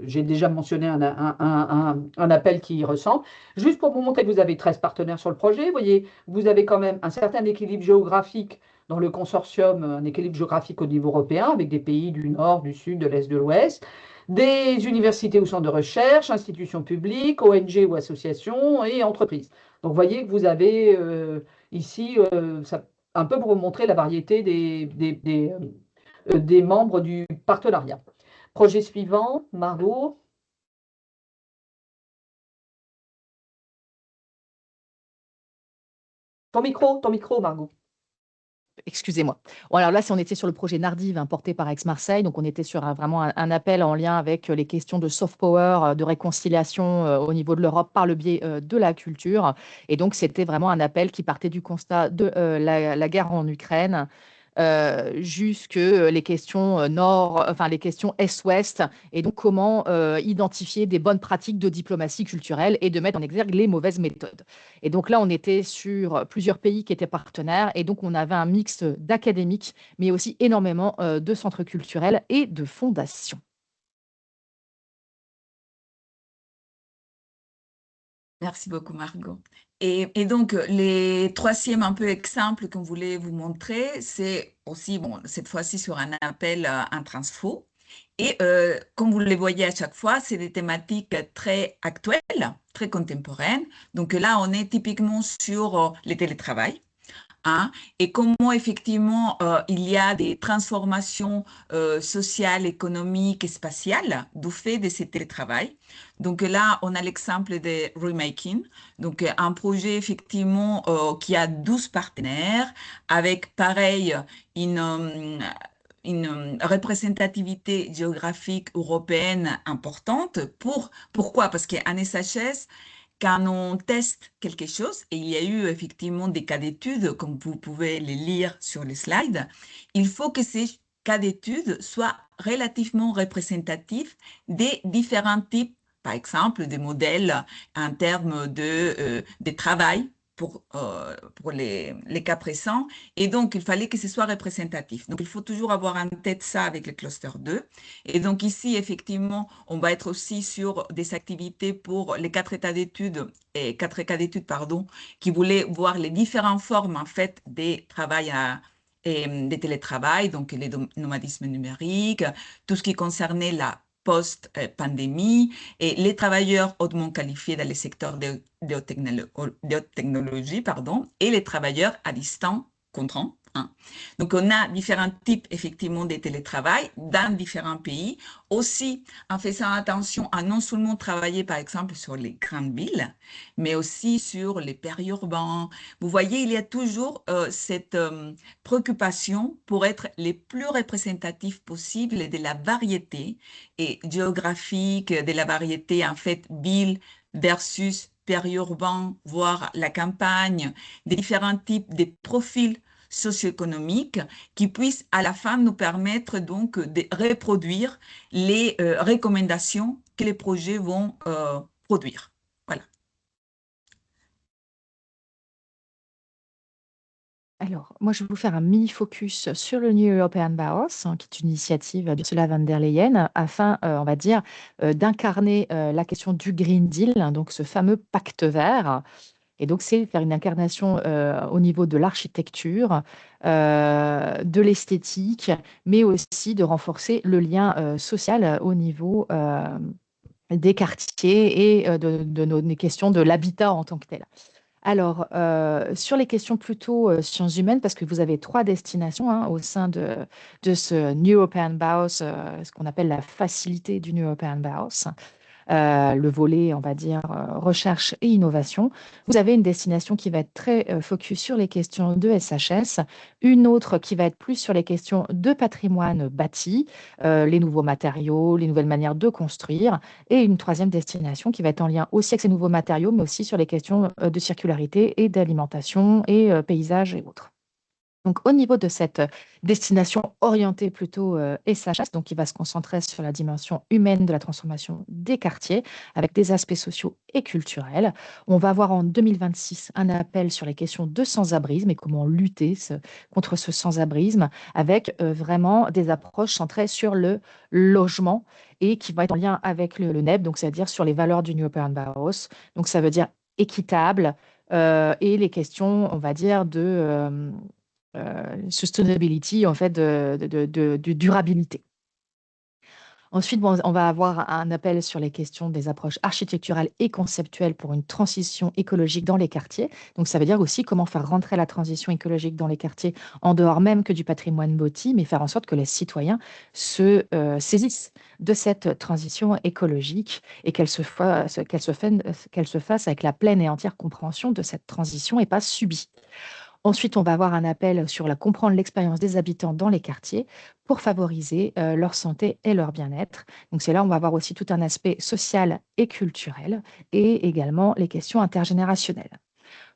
j'ai déjà mentionné un appel qui y ressemble. Juste pour vous montrer que vous avez 13 partenaires sur le projet, vous voyez, vous avez quand même un certain équilibre géographique dans le consortium, un équilibre géographique au niveau européen, avec des pays du nord, du sud, de l'est, de l'ouest, des universités ou centres de recherche, institutions publiques, ONG ou associations et entreprises. Donc vous voyez que vous avez ici, un peu pour vous montrer la variété des membres du partenariat. Projet suivant, Margot. Ton micro, Margot.
Excusez-moi. Bon, alors là, si on était sur le projet Nardive, hein, porté par Aix-Marseille, donc on était sur vraiment un appel en lien avec les questions de soft power, de réconciliation au niveau de l'Europe par le biais de la culture. Et donc, c'était vraiment un appel qui partait du constat de la guerre en Ukraine, jusque les questions nord, enfin les questions est-ouest, et donc comment identifier des bonnes pratiques de diplomatie culturelle et de mettre en exergue les mauvaises méthodes. Et donc là, on était sur plusieurs pays qui étaient partenaires, et donc on avait un mix d'académiques, mais aussi énormément de centres culturels et de fondations.
Merci beaucoup, Margot. Et donc, les troisième un peu exemples qu'on voulait vous montrer, c'est aussi, bon, cette fois-ci sur un appel un transfo. Et comme vous le voyez à chaque fois, c'est des thématiques très actuelles, très contemporaines. Donc là, on est typiquement sur le télétravail. Hein, et comment effectivement il y a des transformations sociales, économiques et spatiales du fait de ce télétravail. Donc là, on a l'exemple de Remaking, donc un projet effectivement qui a 12 partenaires avec pareil une représentativité géographique européenne importante. Pourquoi? Parce qu'un SHS, quand on teste quelque chose, et il y a eu effectivement des cas d'études, comme vous pouvez les lire sur les slides, il faut que ces cas d'études soient relativement représentatifs des différents types, par exemple, des modèles en termes de travail pour les cas présents. Et donc, il fallait que ce soit représentatif. Donc, il faut toujours avoir en tête ça avec le cluster 2. Et donc, ici, effectivement, on va être aussi sur des activités pour les quatre cas d'études, pardon, qui voulaient voir les différentes formes, en fait, des travails des télétravail, donc les nomadismes numériques, tout ce qui concernait la post-pandémie et les travailleurs hautement qualifiés dans les secteurs de haute technologie, pardon, et les travailleurs à distance contraints. Hein. Donc, on a différents types, effectivement, de télétravail dans différents pays, aussi en faisant attention à non seulement travailler, par exemple, sur les grandes villes, mais aussi sur les périurbains. Vous voyez, il y a toujours cette préoccupation pour être les plus représentatifs possibles de la variété et géographique, de la variété, en fait, ville versus périurbain, voire la campagne, des différents types de profils socio-économiques qui puissent à la fin nous permettre donc de reproduire les recommandations que les projets vont produire. Voilà.
Alors, moi, je vais vous faire un mini focus sur le New European Bauhaus, qui est une initiative d'Ursula von der Leyen, afin, on va dire, d'incarner la question du Green Deal, hein, donc ce fameux pacte vert. Et donc, c'est faire une incarnation au niveau de l'architecture, de l'esthétique, mais aussi de renforcer le lien social au niveau des quartiers et de des questions de l'habitat en tant que tel. Alors, sur les questions plutôt sciences humaines, parce que vous avez trois destinations hein, au sein de ce New European Bauhaus, ce qu'on appelle la facilité du New European Bauhaus, le volet, on va dire, recherche et innovation. Vous avez une destination qui va être très focus sur les questions de SHS, une autre qui va être plus sur les questions de patrimoine bâti, les nouveaux matériaux, les nouvelles manières de construire, et une troisième destination qui va être en lien aussi avec ces nouveaux matériaux, mais aussi sur les questions de circularité et d'alimentation et paysage et autres. Donc, au niveau de cette destination orientée plutôt SHS, donc qui va se concentrer sur la dimension humaine de la transformation des quartiers, avec des aspects sociaux et culturels, on va avoir en 2026 un appel sur les questions de sans-abrisme et comment lutter contre ce sans-abrisme, avec vraiment des approches centrées sur le logement et qui vont être en lien avec le NEB, donc c'est-à-dire sur les valeurs du New European Bauhaus. Donc, ça veut dire équitable et les questions, on va dire, de sustainability, en fait, de durabilité. Ensuite, bon, on va avoir un appel sur les questions des approches architecturales et conceptuelles pour une transition écologique dans les quartiers. Donc, ça veut dire aussi comment faire rentrer la transition écologique dans les quartiers en dehors même que du patrimoine bâti, mais faire en sorte que les citoyens se saisissent de cette transition écologique et qu'elle se fasse avec la pleine et entière compréhension de cette transition et pas subie. Ensuite, on va avoir un appel sur comprendre l'expérience des habitants dans les quartiers pour favoriser leur santé et leur bien-être. Donc, c'est là où on va avoir aussi tout un aspect social et culturel et également les questions intergénérationnelles.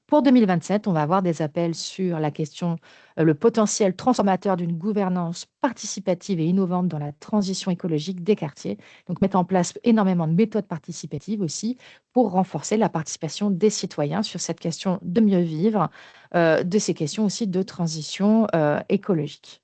Pour 2027, on va avoir des appels sur la question, le potentiel transformateur d'une gouvernance participative et innovante dans la transition écologique des quartiers. Donc, mettre en place énormément de méthodes participatives aussi pour renforcer la participation des citoyens sur cette question de mieux vivre, de ces questions aussi de transition écologique.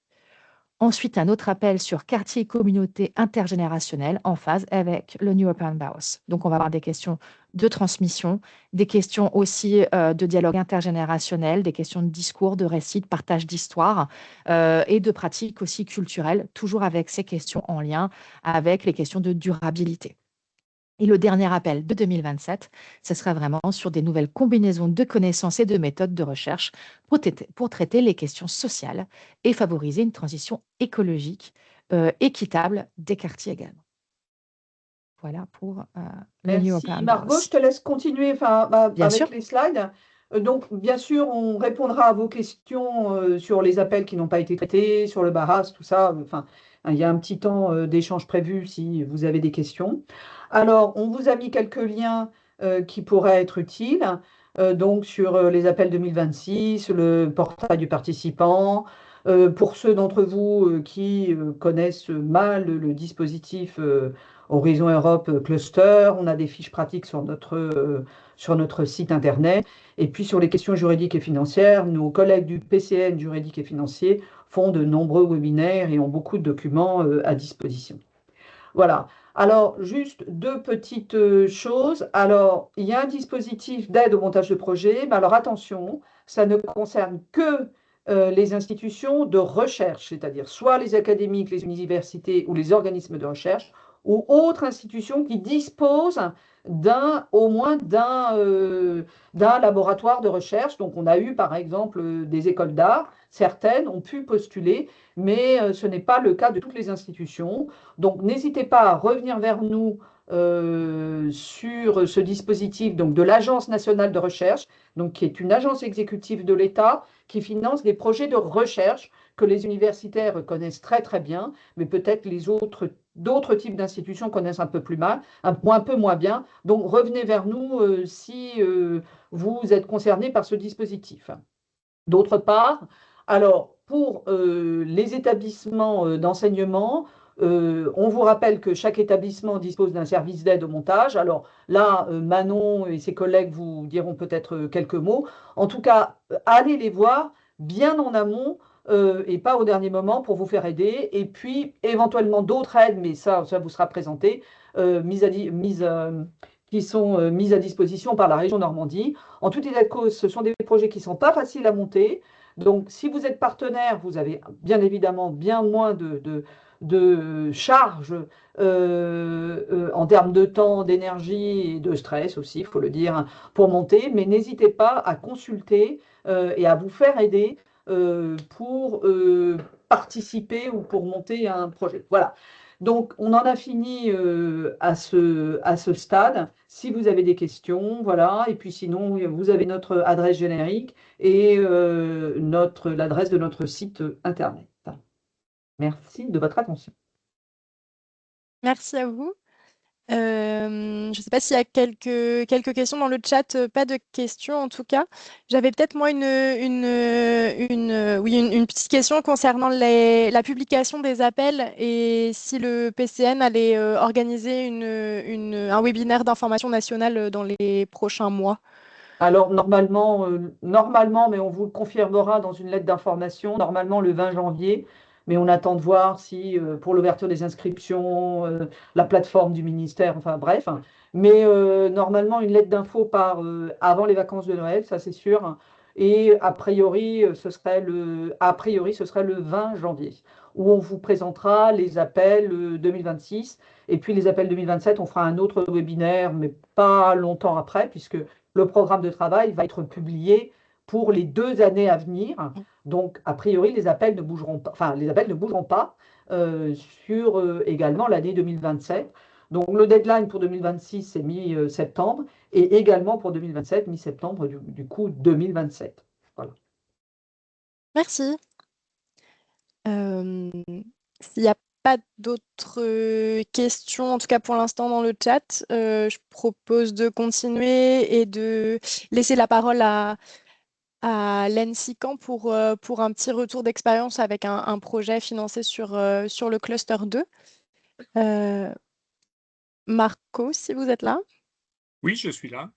Ensuite, un autre appel sur quartier et communauté intergénérationnelle en phase avec le New European Bauhaus. Donc, on va avoir des questions de transmission, des questions aussi de dialogue intergénérationnel, des questions de discours, de récits, de partage d'histoire et de pratiques aussi culturelles, toujours avec ces questions en lien avec les questions de durabilité. Et le dernier appel de 2027, ce sera vraiment sur des nouvelles combinaisons de connaissances et de méthodes de recherche pour traiter les questions sociales et favoriser une transition écologique équitable des quartiers également. Voilà pour le New
Merci
European
Margot,
Bauhaus.
je te laisse continuer
Bien sûr.
avec les slides. Donc, bien sûr, on répondra à vos questions sur les appels qui n'ont pas été traités, sur le Bauhaus, tout ça. Enfin, il y a un petit temps d'échange prévu si vous avez des questions. Alors, on vous a mis quelques liens qui pourraient être utiles. Donc, sur les appels 2026, le portail du participant. Pour ceux d'entre vous qui connaissent mal le dispositif Horizon Europe Cluster, on a des fiches pratiques sur notre site internet. Et puis sur les questions juridiques et financières, nos collègues du PCN juridique et financier font de nombreux webinaires et ont beaucoup de documents à disposition. Voilà. Alors, juste deux petites choses. Alors, il y a un dispositif d'aide au montage de projet, mais alors attention, ça ne concerne que les institutions de recherche, c'est-à-dire soit les académiques, les universités ou les organismes de recherche, ou autres institutions qui disposent au moins d'un laboratoire de recherche. Donc, on a eu par exemple des écoles d'art, certaines ont pu postuler, mais ce n'est pas le cas de toutes les institutions. Donc, n'hésitez pas à revenir vers nous sur ce dispositif donc, de l'Agence nationale de recherche, donc, qui est une agence exécutive de l'État qui finance des projets de recherche que les universitaires connaissent très très bien, mais peut-être d'autres types d'institutions connaissent un peu plus mal, un peu moins bien. Donc, revenez vers nous si vous êtes concerné par ce dispositif. D'autre part, Alors, pour les établissements d'enseignement, on vous rappelle que chaque établissement dispose d'un service d'aide au montage. Alors là, Manon et ses collègues vous diront peut-être quelques mots. En tout cas, allez les voir bien en amont et pas au dernier moment pour vous faire aider. Et puis, éventuellement, d'autres aides, mais ça vous sera présenté, qui sont mises à disposition par la région Normandie. En tout état de cause, ce sont des projets qui ne sont pas faciles à monter. Donc, si vous êtes partenaire, vous avez bien évidemment bien moins de charges en termes de temps, d'énergie et de stress aussi, il faut le dire, pour monter. Mais n'hésitez pas à consulter et à vous faire aider pour participer ou pour monter un projet. Voilà. Donc, on en a fini à ce stade. Si vous avez des questions, voilà. Et puis sinon, vous avez notre adresse générique et l'adresse de notre site internet. Merci de votre attention.
Merci à vous. Je ne sais pas s'il y a quelques questions dans le chat, pas de questions en tout cas. J'avais peut-être moi oui, une petite question concernant la publication des appels et si le PCN allait organiser un webinaire d'information nationale dans les prochains mois.
Alors, normalement, mais on vous le confirmera dans une lettre d'information, normalement le 20 janvier, mais on attend de voir si, pour l'ouverture des inscriptions, la plateforme du ministère, enfin bref. Mais normalement, une lettre d'info part avant les vacances de Noël, ça c'est sûr. Et a priori, ce serait le 20 janvier, où on vous présentera les appels 2026. Et puis les appels 2027, on fera un autre webinaire, mais pas longtemps après, puisque le programme de travail va être publié pour les 2 années à venir. Donc, a priori, les appels ne bougeront pas, sur également l'année 2027. Donc, le deadline pour 2026, c'est mi-septembre, et également pour 2027, mi-septembre, du coup, 2027. Voilà.
Merci. S'il n'y a pas d'autres questions, en tout cas pour l'instant dans le chat, je propose de continuer et de laisser la parole à l'ENSICAN pour un petit retour d'expérience avec un projet financé sur le cluster 2. Marco, si vous êtes là.
Oui, je suis là.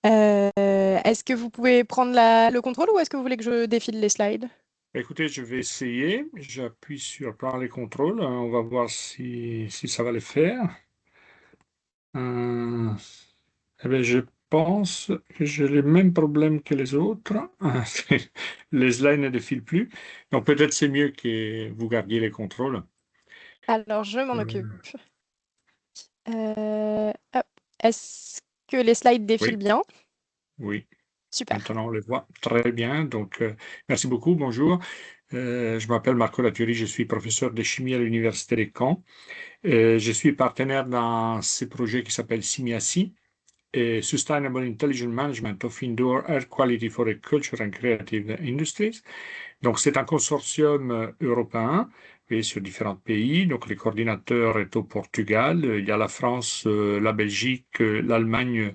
Est-ce que vous pouvez prendre le contrôle ou est-ce que vous voulez que je défile les slides?
Écoutez, je vais essayer. J'appuie sur prendre les contrôles. On va voir si ça va le faire. Eh bien, je pense que j'ai les mêmes problèmes que les autres. Les slides ne défilent plus. Donc peut-être c'est mieux que vous gardiez les contrôles.
Alors, je m'en occupe. Hop. Est-ce que les slides défilent
Oui.
bien?
Oui.
Super.
Maintenant, on les voit très bien. Donc, merci beaucoup. Bonjour. Je m'appelle Marco Laturi. Je suis professeur de chimie à l'Université de Caen. Je suis partenaire dans ce projet qui s'appelle SIMIASI, Sustainable Intelligent Management of Indoor Air Quality for Culture and Creative Industries. Donc, c'est un consortium européen et sur différents pays. Donc, le coordinateur est au Portugal. Il y a la France, la Belgique, l'Allemagne,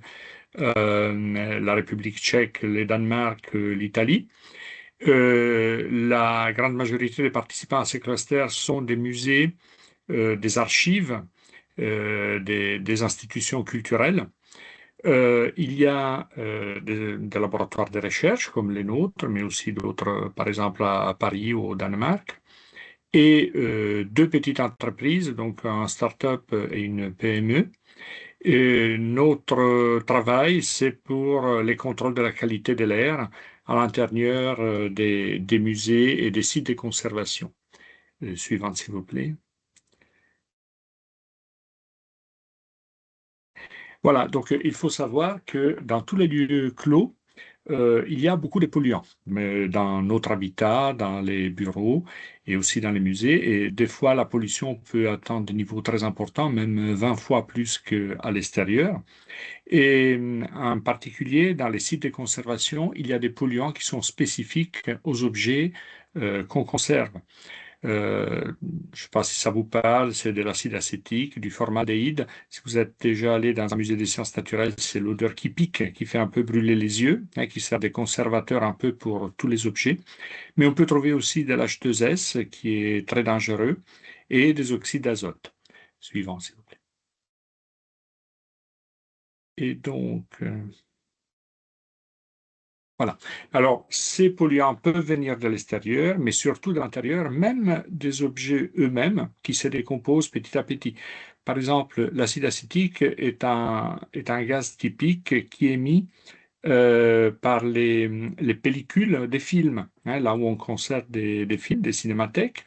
la République tchèque, le Danemark, l'Italie. La grande majorité des participants à ces clusters sont des musées, des archives, des institutions culturelles. Il y a des laboratoires de recherche comme les nôtres, mais aussi d'autres, par exemple à Paris ou au Danemark, et 2 petites entreprises, donc un start-up et une PME. Et notre travail, c'est pour les contrôles de la qualité de l'air à l'intérieur des musées et des sites de conservation. Suivante, s'il vous plaît. Voilà, donc il faut savoir que dans tous les lieux clos, il y a beaucoup de polluants, mais dans notre habitat, dans les bureaux et aussi dans les musées. Et des fois, la pollution peut atteindre des niveaux très importants, même 20 fois plus qu'à l'extérieur. Et en particulier, dans les sites de conservation, il y a des polluants qui sont spécifiques aux objets qu'on conserve. Je ne sais pas si ça vous parle, c'est de l'acide acétique, du formaldéhyde. Si vous êtes déjà allé dans un musée des sciences naturelles, c'est l'odeur qui pique, qui fait un peu brûler les yeux, hein, qui sert de conservateur un peu pour tous les objets. Mais on peut trouver aussi de l'H2S qui est très dangereux et des oxydes d'azote. Suivant, s'il vous plaît. Et donc, voilà. Alors, ces polluants peuvent venir de l'extérieur, mais surtout de l'intérieur, même des objets eux-mêmes qui se décomposent petit à petit. Par exemple, l'acide acétique est un gaz typique qui est émis par les pellicules des films, hein, là où on conserve des films, des cinémathèques.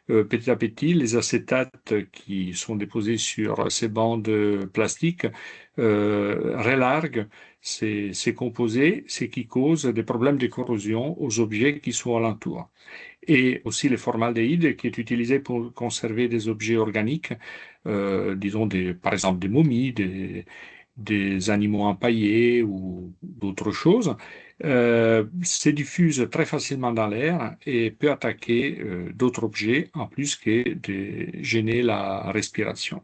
Petit à petit, les acétates qui sont déposés sur ces bandes plastiques relarguent ces composés, ce qui cause des problèmes de corrosion aux objets qui sont alentour. Et aussi le formaldéhyde qui est utilisé pour conserver des objets organiques, disons par exemple des momies, des animaux empaillés ou d'autres choses, se diffuse très facilement dans l'air et peut attaquer d'autres objets en plus que de gêner la respiration.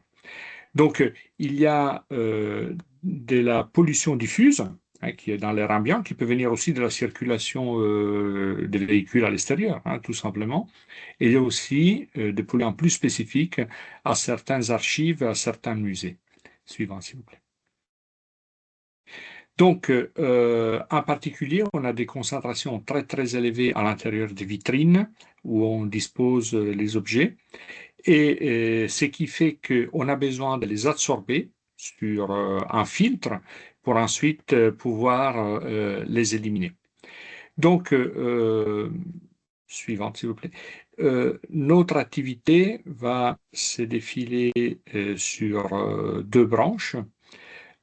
Donc, il y a de la pollution diffuse, hein, qui est dans l'air ambiant, qui peut venir aussi de la circulation des véhicules à l'extérieur, hein, tout simplement. Et il y a aussi des polluants plus spécifiques à certaines archives, à certains musées. Suivant, s'il vous plaît. Donc, en particulier, on a des concentrations très, très élevées à l'intérieur des vitrines où on dispose les objets. Et ce qui fait qu'on a besoin de les absorber sur un filtre pour ensuite pouvoir les éliminer. Donc, suivante, s'il vous plaît. Notre activité va se défiler sur deux branches.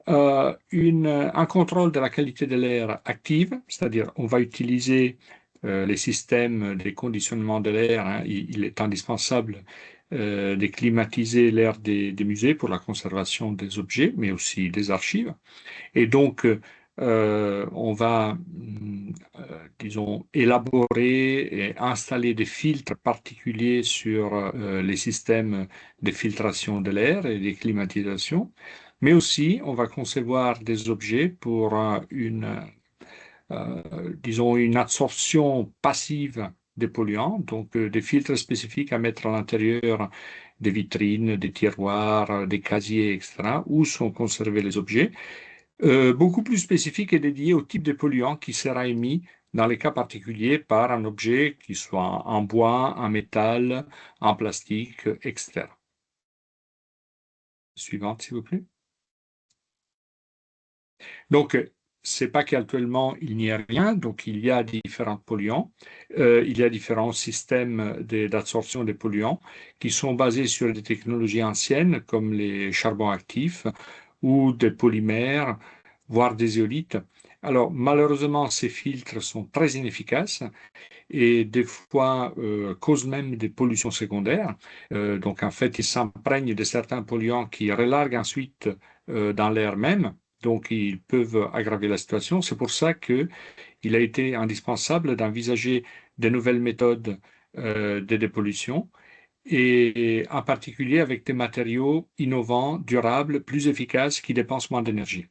Un contrôle de la qualité de l'air active, c'est-à-dire on va utiliser les systèmes de conditionnement de l'air. Hein, il est indispensable de climatiser l'air des musées pour la conservation des objets, mais aussi des archives. Et donc, on va, disons, élaborer et installer des filtres particuliers sur les systèmes de filtration de l'air et de climatisation. Mais aussi, on va concevoir des objets pour disons, une absorption passive des polluants, donc des filtres spécifiques à mettre à l'intérieur des vitrines, des tiroirs, des casiers, etc., où sont conservés les objets, beaucoup plus spécifiques et dédiés au type de polluant qui sera émis dans les cas particuliers par un objet qui soit en bois, en métal, en plastique, etc. Suivante, s'il vous plaît. Donc, c'est pas qu'actuellement il n'y a rien, donc il y a différents polluants, il y a différents systèmes d'absorption des polluants qui sont basés sur des technologies anciennes comme les charbons actifs ou des polymères, voire des éolytes. Alors malheureusement, ces filtres sont très inefficaces et des fois causent même des pollutions secondaires. Donc en fait, ils s'imprègnent de certains polluants qui relarguent ensuite dans l'air même. Donc, ils peuvent aggraver la situation. C'est pour ça qu'il a été indispensable d'envisager de nouvelles méthodes de dépollution et en particulier avec des matériaux innovants, durables, plus efficaces qui dépensent moins d'énergie.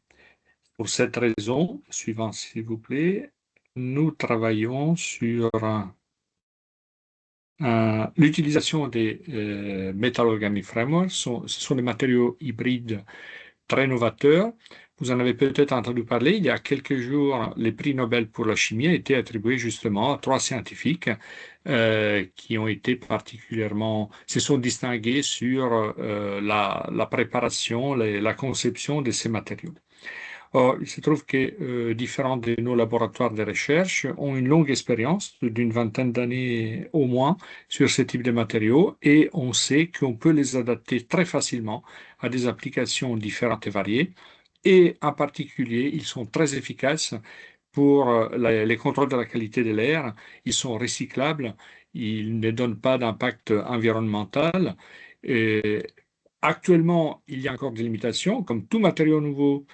Pour cette raison, suivant s'il vous plaît, nous travaillons sur l'utilisation des Metal Organic Frameworks. Ce sont des matériaux hybrides très novateurs. Vous en avez peut-être entendu parler. Il y a quelques jours, les prix Nobel pour la chimie a été attribué justement à trois scientifiques qui ont été se sont distingués sur la préparation, la conception de ces matériaux. Or, il se trouve que différents de nos laboratoires de recherche ont une longue expérience d'une vingtaine d'années au moins sur ce type de matériaux et on sait qu'on peut les adapter très facilement à des applications différentes et variées. Et en particulier, ils sont très efficaces pour les contrôles de la qualité de l'air. Ils sont recyclables, ils ne donnent pas d'impact environnemental. Et actuellement, il y a encore des limitations, comme tout matériau nouveau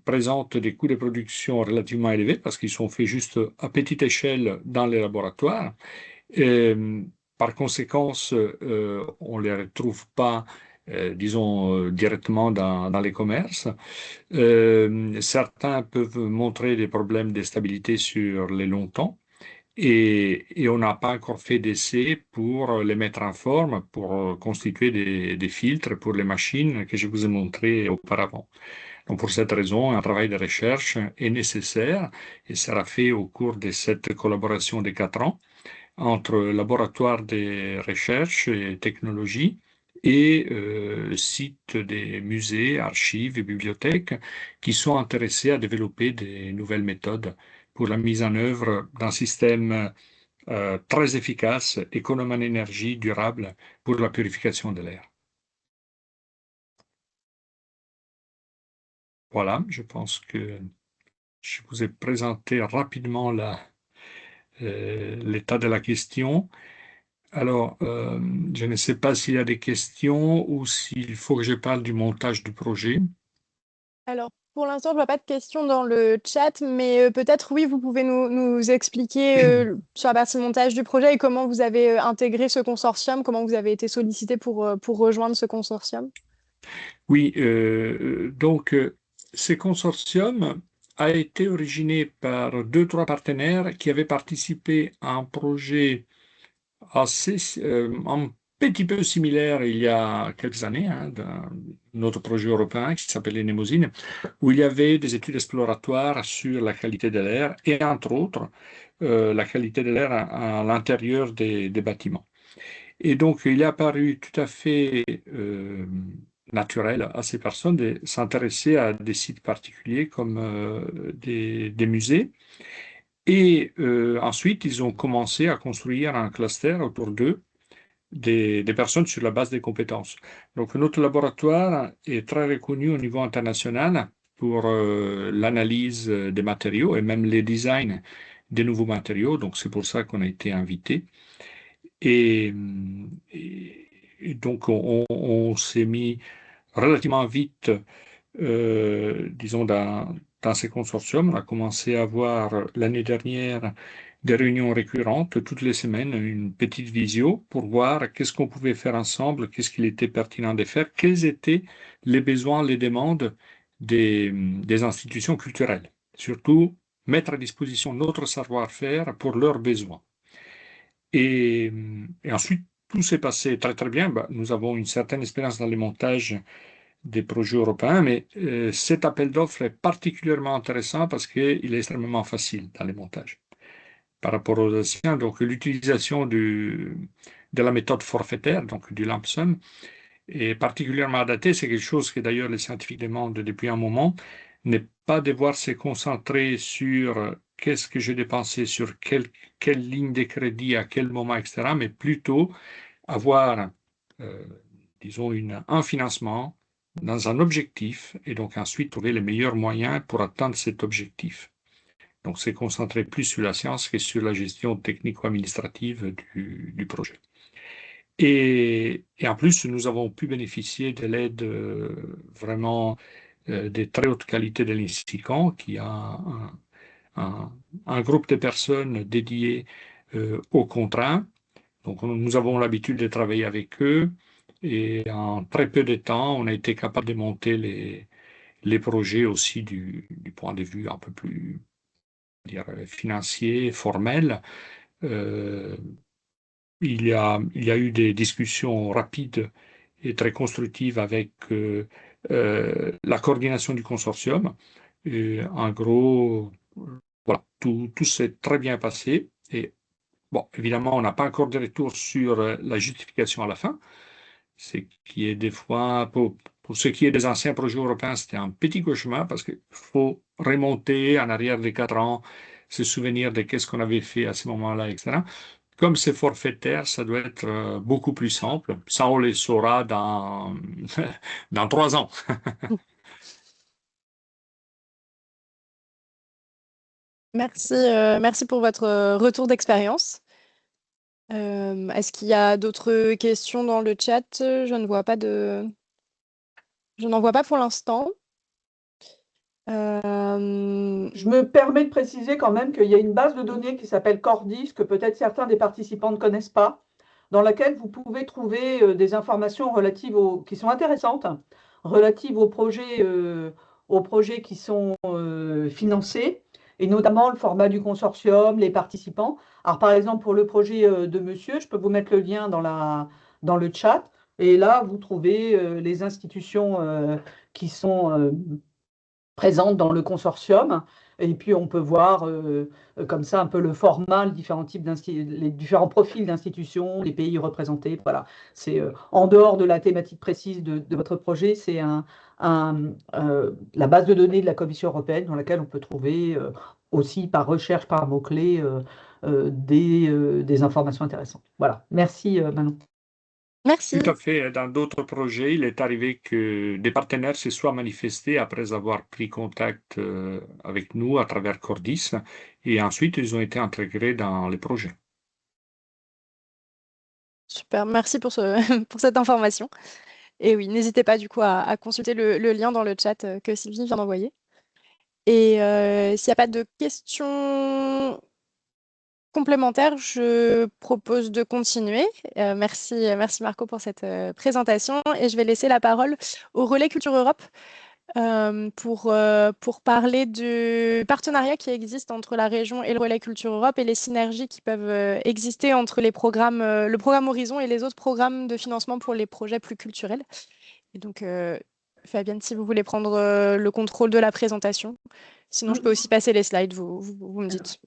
présentent des coûts de production relativement élevés parce qu'ils sont faits juste à petite échelle dans les laboratoires. par conséquent, on ne les retrouve pas, disons, directement dans les commerces. Certains peuvent montrer des problèmes de stabilité sur les longs temps. Et on n'a pas encore fait d'essai pour les mettre en forme, pour constituer des filtres pour les machines que je vous ai montrées auparavant. Donc pour cette raison, un travail de recherche est nécessaire et sera fait au cours de cette collaboration de 4 ans entre laboratoire de recherche et technologie et sites des musées, archives et bibliothèques qui sont intéressés à développer des nouvelles méthodes pour la mise en œuvre d'un système très efficace, économe en énergie, durable pour la purification de l'air. Voilà, je pense que je vous ai présenté rapidement l'état de la question. Alors, je ne sais pas s'il y a des questions ou s'il faut que je parle du montage du projet.
Alors, pour l'instant, je ne vois pas de questions dans le chat, mais peut-être, oui, vous pouvez nous expliquer sur la partie montage du projet et comment vous avez intégré ce consortium, comment vous avez été sollicité pour rejoindre ce consortium.
Oui, donc ce consortium a été originé par 2, 3 partenaires qui avaient participé à un projet un petit peu similaire il y a quelques années, hein, d'un autre projet européen qui s'appelait Nemosine, où il y avait des études exploratoires sur la qualité de l'air et entre autres la qualité de l'air à l'intérieur des bâtiments. Et donc, il est apparu tout à fait naturel à ces personnes de s'intéresser à des sites particuliers comme des musées. Et ensuite, ils ont commencé à construire un cluster autour d'eux, des personnes sur la base des compétences. Donc, notre laboratoire est très reconnu au niveau international pour l'analyse des matériaux et même les designs des nouveaux matériaux. Donc, c'est pour ça qu'on a été invité. Et, et donc, on s'est mis relativement vite, disons, dans ces consortiums. On a commencé à avoir l'année dernière des réunions récurrentes, toutes les semaines, une petite visio pour voir qu'est-ce qu'on pouvait faire ensemble, qu'est-ce qu'il était pertinent de faire, quels étaient les besoins, les demandes des institutions culturelles. Surtout, mettre à disposition notre savoir-faire pour leurs besoins. Et ensuite, tout s'est passé très très bien. Bah, nous avons une certaine expérience dans les montages des projets européens, mais cet appel d'offres est particulièrement intéressant parce qu'il est extrêmement facile dans les montages par rapport aux anciens. Donc l'utilisation de la méthode forfaitaire, donc du lump sum, est particulièrement adaptée. C'est quelque chose que d'ailleurs les scientifiques demandent depuis un moment, n'est pas devoir se concentrer sur qu'est-ce que j'ai dépensé sur quelle ligne de crédit à quel moment, etc., mais plutôt avoir, disons, un financement dans un objectif et donc ensuite trouver les meilleurs moyens pour atteindre cet objectif. Donc, c'est concentrer plus sur la science que sur la gestion technico-administrative du projet. Et en plus, nous avons pu bénéficier de l'aide vraiment de très haute qualité de l'INSICAN, qui a un groupe de personnes dédiées au contrat. Donc, nous avons l'habitude de travailler avec eux et en très peu de temps, on a été capable de monter les projets aussi du point de vue un peu plus financier, formel. Euh, il y a eu des discussions rapides et très constructives avec la coordination du consortium. Et en gros, voilà, tout s'est très bien passé. Et bon, évidemment, on n'a pas encore de retour sur la justification à la fin. C'est qui est des fois, pour ce qui est des anciens projets européens, c'était un petit cauchemar parce qu'il faut remonter en arrière des 4 ans, se souvenir de qu'est-ce qu'on avait fait à ce moment-là, etc. Comme c'est forfaitaire, ça doit être beaucoup plus simple. Ça, on les saura dans 3 ans.
Merci, merci pour votre retour d'expérience. Est-ce qu'il y a d'autres questions dans le chat? Je n'en vois pas pour l'instant.
Je me permets de préciser quand même qu'il y a une base de données qui s'appelle Cordis, que peut-être certains des participants ne connaissent pas. dans laquelle vous pouvez trouver des informations qui sont intéressantes, relatives aux projets qui sont financés, et notamment le format du consortium, les participants. Alors, par exemple, pour le projet de monsieur, je peux vous mettre le lien dans le chat. Et là, vous trouvez les institutions qui sont présentes dans le consortium. Et puis, on peut voir comme ça un peu le format, les différents profils d'institutions, les pays représentés. Voilà. C'est en dehors de la thématique précise de votre projet, c'est la base de données de la Commission européenne dans laquelle on peut trouver aussi par recherche, par mots-clés, des informations intéressantes. Voilà. Merci, Manon.
Merci.
Tout à fait. Dans d'autres projets, il est arrivé que des partenaires se soient manifestés après avoir pris contact avec nous à travers Cordis et ensuite ils ont été intégrés dans les projets.
Super, merci pour pour cette information. Et oui, n'hésitez pas du coup à consulter le lien dans le chat que Sylvie vient d'envoyer. Et s'il n'y a pas de questions complémentaires, je propose de continuer. Merci Marco pour cette présentation. Et je vais laisser la parole au Relais Culture Europe pour parler du partenariat qui existe entre la région et le Relais Culture Europe et les synergies qui peuvent exister entre le programme Horizon et les autres programmes de financement pour les projets plus culturels. Et donc, Fabienne, si vous voulez prendre le contrôle de la présentation. Sinon, je peux aussi passer les slides, vous me dites.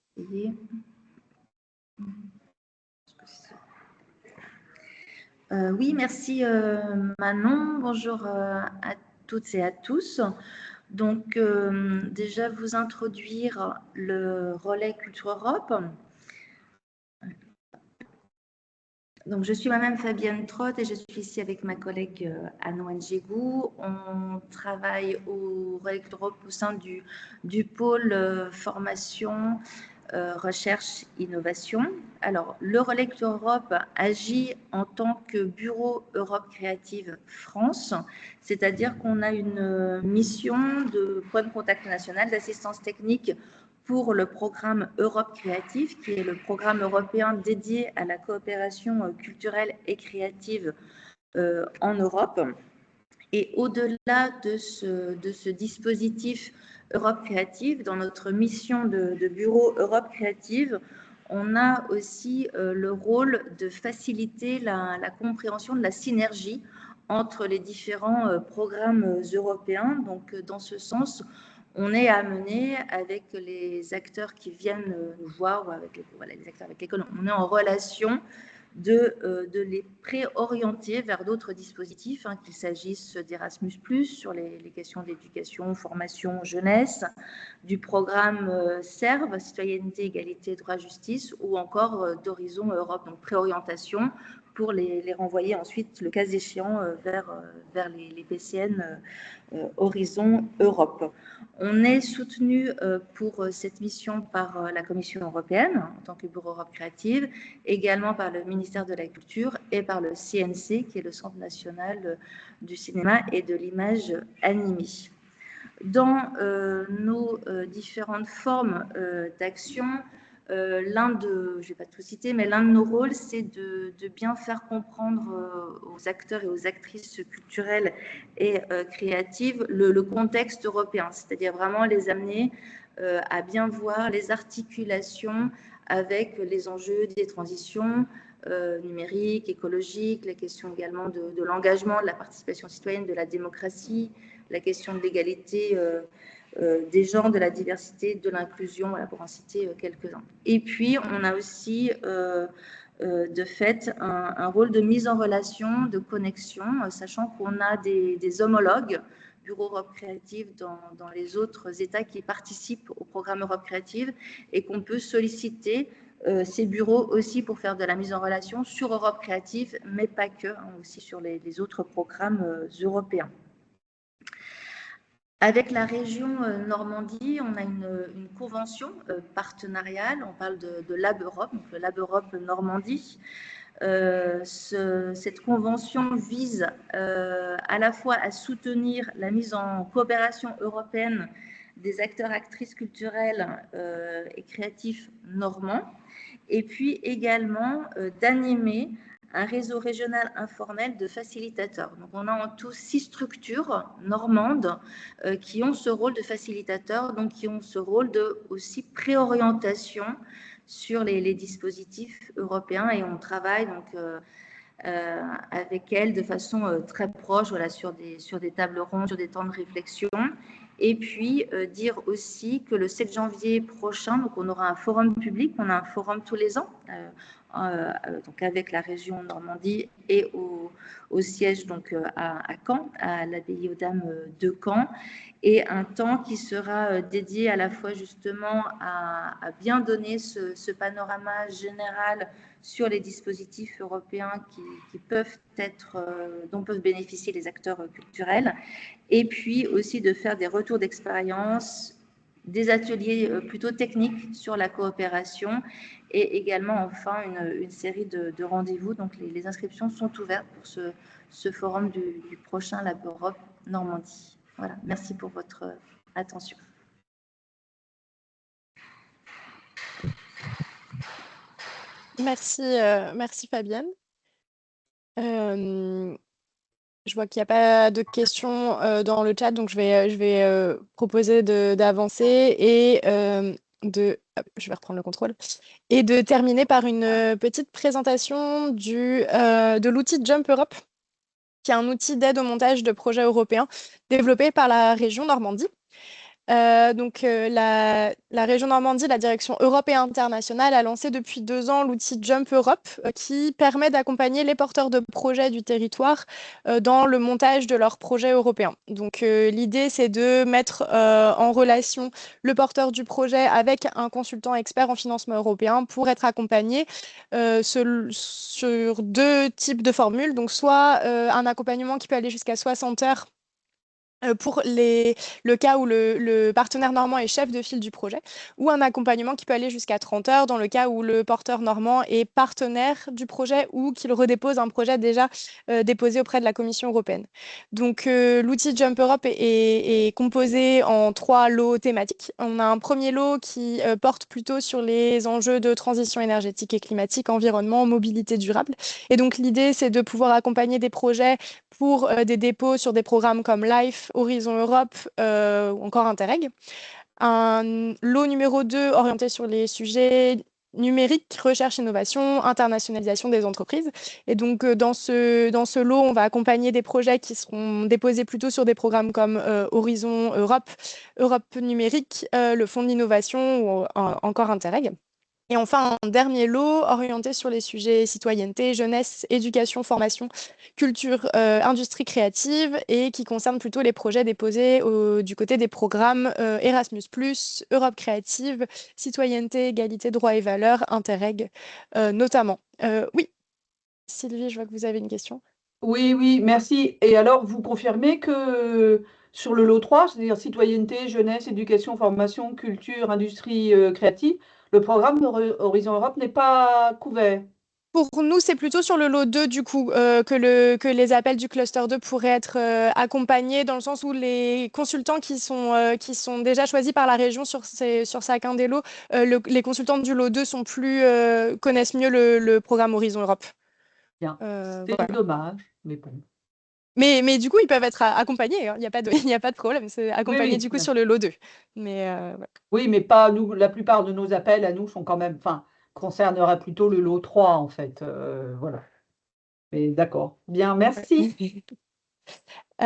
Oui, merci Manon. Bonjour à toutes et à tous. Donc, déjà vous introduire le Relais Culture Europe. Donc, je suis moi-même Fabienne Trott et je suis ici avec ma collègue Anne Njegou. On travaille au Relais Culture Europe au sein du pôle formation, recherche, innovation. Alors, le Relais Culture Europe agit en tant que bureau Europe Créative France, c'est-à-dire qu'on a une mission de point de contact national d'assistance technique pour le programme Europe Créative, qui est le programme européen dédié à la coopération culturelle et créative en Europe. Et au-delà de ce dispositif Europe Créative, dans notre mission de bureau Europe Créative, on a aussi le rôle de faciliter la compréhension de la synergie entre les différents programmes européens. Donc, dans ce sens, on est amené avec les acteurs qui viennent nous voir, ou avec les acteurs avec lesquels on est en relation, de les préorienter vers d'autres dispositifs, qu'il s'agisse d'Erasmus+, sur les questions d'éducation, formation, jeunesse, du programme CERV, Citoyenneté, Égalité, Droit, Justice, ou encore d'Horizon Europe, donc préorientation, pour les renvoyer ensuite, le cas échéant, vers les PCN Horizon Europe. On est soutenu pour cette mission par la Commission européenne en tant que Bureau Europe Créative, également par le ministère de la Culture et par le CNC, qui est le Centre national du cinéma et de l'image animée. Dans nos différentes formes d'action, je ne vais pas tout citer, mais l'un de nos rôles, c'est de bien faire comprendre aux acteurs et aux actrices culturelles et créatives le contexte européen, c'est-à-dire vraiment les amener à bien voir les articulations avec les enjeux des transitions numériques, écologiques, la question également de l'engagement, de la participation citoyenne, de la démocratie, la question de l'égalité des genres, de la diversité, de l'inclusion, voilà, pour en citer quelques-uns. Et puis, on a aussi, de fait, un rôle de mise en relation, de connexion, sachant qu'on a des homologues, Bureau Europe Créative, dans les autres États qui participent au programme Europe Créative et qu'on peut solliciter ces bureaux aussi pour faire de la mise en relation sur Europe Créative, mais pas que, aussi sur les autres programmes européens. Avec la région Normandie, on a une convention partenariale, on parle de Lab Europe, donc le Lab Europe Normandie. Cette convention vise à la fois à soutenir la mise en coopération européenne des acteurs, actrices culturelles et créatifs normands, et puis également d'animer un réseau régional informel de facilitateurs. Donc, on a en tout 6 structures normandes qui ont ce rôle de facilitateur, donc qui ont ce rôle de aussi préorientation sur les dispositifs européens, et on travaille donc avec elles de façon très proche, voilà, sur des tables rondes, sur des temps de réflexion. Et puis, dire aussi que le 7 janvier prochain, donc on aura un forum public, on a un forum tous les ans, donc avec la région Normandie et au siège donc à Caen, à l'abbaye aux Dames de Caen, et un temps qui sera dédié à la fois justement à bien donner ce panorama général sur les dispositifs européens qui peuvent être, dont peuvent bénéficier les acteurs culturels, et puis aussi de faire des retours d'expérience, des ateliers plutôt techniques sur la coopération, et également enfin une série de rendez-vous. Donc les inscriptions sont ouvertes pour ce forum du prochain Lab Europe Normandie. Voilà, merci pour votre attention.
Merci, merci Fabienne. Je vois qu'il n'y a pas de questions dans le chat, donc je vais proposer d'avancer et je vais reprendre le contrôle, et de terminer par une petite présentation de l'outil Jump Europe, qui est un outil d'aide au montage de projets européens développé par la région Normandie. La région Normandie, la direction Europe et internationale, a lancé depuis 2 ans l'outil Jump Europe, qui permet d'accompagner les porteurs de projets du territoire dans le montage de leurs projets européens. Donc, l'idée, c'est de mettre en relation le porteur du projet avec un consultant expert en financement européen pour être accompagné sur 2 types de formules. Donc, soit un accompagnement qui peut aller jusqu'à 60 heures pour le cas où le partenaire normand est chef de file du projet, ou un accompagnement qui peut aller jusqu'à 30 heures dans le cas où le porteur normand est partenaire du projet ou qu'il redépose un projet déjà déposé auprès de la Commission européenne. Donc, l'outil Jump Europe est composé en 3 lots thématiques. On a un premier lot qui porte plutôt sur les enjeux de transition énergétique et climatique, environnement, mobilité durable. Et donc, l'idée, c'est de pouvoir accompagner des projets pour des dépôts sur des programmes comme LIFE, Horizon Europe ou encore Interreg. Un lot numéro 2 orienté sur les sujets numériques, recherche, innovation, internationalisation des entreprises. Et donc, dans ce lot, on va accompagner des projets qui seront déposés plutôt sur des programmes comme Horizon Europe, Europe numérique, le Fonds d'innovation ou encore Interreg. Et enfin, un dernier lot orienté sur les sujets citoyenneté, jeunesse, éducation, formation, culture, industrie créative, et qui concerne plutôt les projets déposés du côté des programmes Erasmus+, Europe créative, citoyenneté, égalité, droits et valeurs, Interreg notamment. Oui, Sylvie, je vois que vous avez une question.
Oui, oui, merci. Et alors, vous confirmez que sur le lot 3, c'est-à-dire citoyenneté, jeunesse, éducation, formation, culture, industrie créative, le programme Horizon Europe n'est pas couvert?
Pour nous, c'est plutôt sur le lot 2, du coup, que les appels du cluster 2 pourraient être accompagnés, dans le sens où les consultants qui sont déjà choisis par la région sur chacun des lots, les consultants du lot 2 connaissent mieux le programme Horizon Europe.
Bien. C'est
Voilà.
dommage, mais bon.
Mais du coup, ils peuvent être accompagnés, hein. Il n'y a pas de problème. C'est accompagné
Oui,
du coup
bien.
sur le lot 2. Mais voilà.
Oui, mais pas nous. La plupart de nos appels à nous sont quand même, enfin, concerneraient plutôt le lot 3, en fait. Voilà. Mais d'accord. Bien, merci.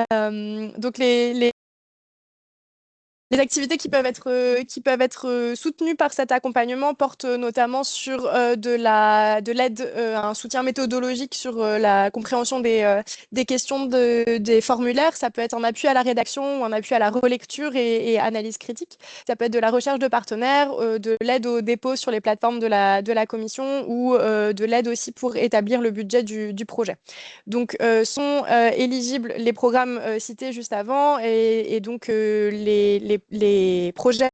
Donc les activités qui peuvent être soutenues par cet accompagnement portent notamment sur de l'aide, un soutien méthodologique sur la compréhension des questions des formulaires. Ça peut être un appui à la rédaction ou un appui à la relecture et analyse critique. Ça peut être de la recherche de partenaires, de l'aide au dépôt sur les plateformes de la commission, ou de l'aide aussi pour établir le budget du projet. Donc, sont éligibles les programmes cités juste avant, et donc les projets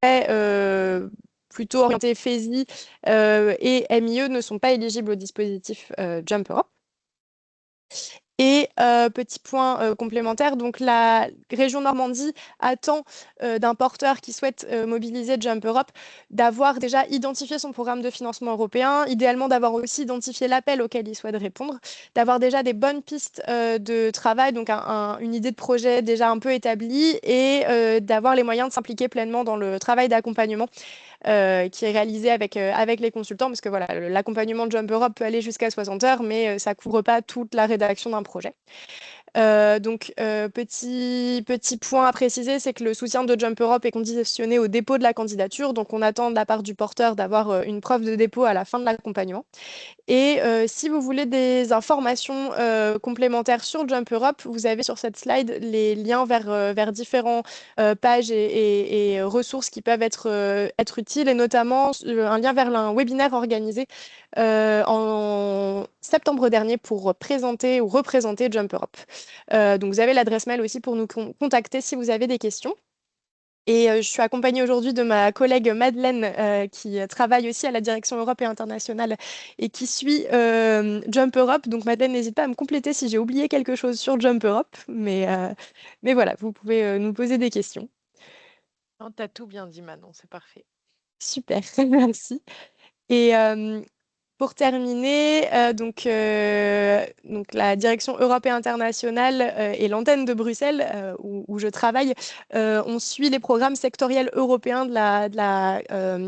plutôt orientés FESI et MIE ne sont pas éligibles au dispositif Jump Europe. Et petit point complémentaire, donc la région Normandie attend d'un porteur qui souhaite mobiliser Jump Europe d'avoir déjà identifié son programme de financement européen, idéalement d'avoir aussi identifié l'appel auquel il souhaite répondre, d'avoir déjà des bonnes pistes de travail, donc une idée de projet déjà un peu établie et d'avoir les moyens de s'impliquer pleinement dans le travail d'accompagnement qui est réalisé avec les consultants, parce que voilà, l'accompagnement de Jump Europe peut aller jusqu'à 60 heures, mais ça ne couvre pas toute la rédaction d'un projet. Petit point à préciser, c'est que le soutien de Jump Europe est conditionné au dépôt de la candidature, donc on attend de la part du porteur d'avoir une preuve de dépôt à la fin de l'accompagnement. Et si vous voulez des informations complémentaires sur Jump Europe, vous avez sur cette slide les liens vers différentes pages et ressources qui peuvent être utiles, et notamment un lien vers un webinaire organisé en septembre dernier pour présenter ou représenter Jump Europe. Donc vous avez l'adresse mail aussi pour nous contacter si vous avez des questions. Et je suis accompagnée aujourd'hui de ma collègue Madeleine, qui travaille aussi à la direction Europe et internationale et qui suit Jump Europe. Donc Madeleine, n'hésite pas à me compléter si j'ai oublié quelque chose sur Jump Europe. Mais voilà, vous pouvez nous poser des questions.
Non, t'as tout bien dit, Manon, c'est parfait.
Super, merci. Et pour terminer, donc la direction Europe et internationale et l'antenne de Bruxelles, où je travaille, on suit les programmes sectoriels européens de la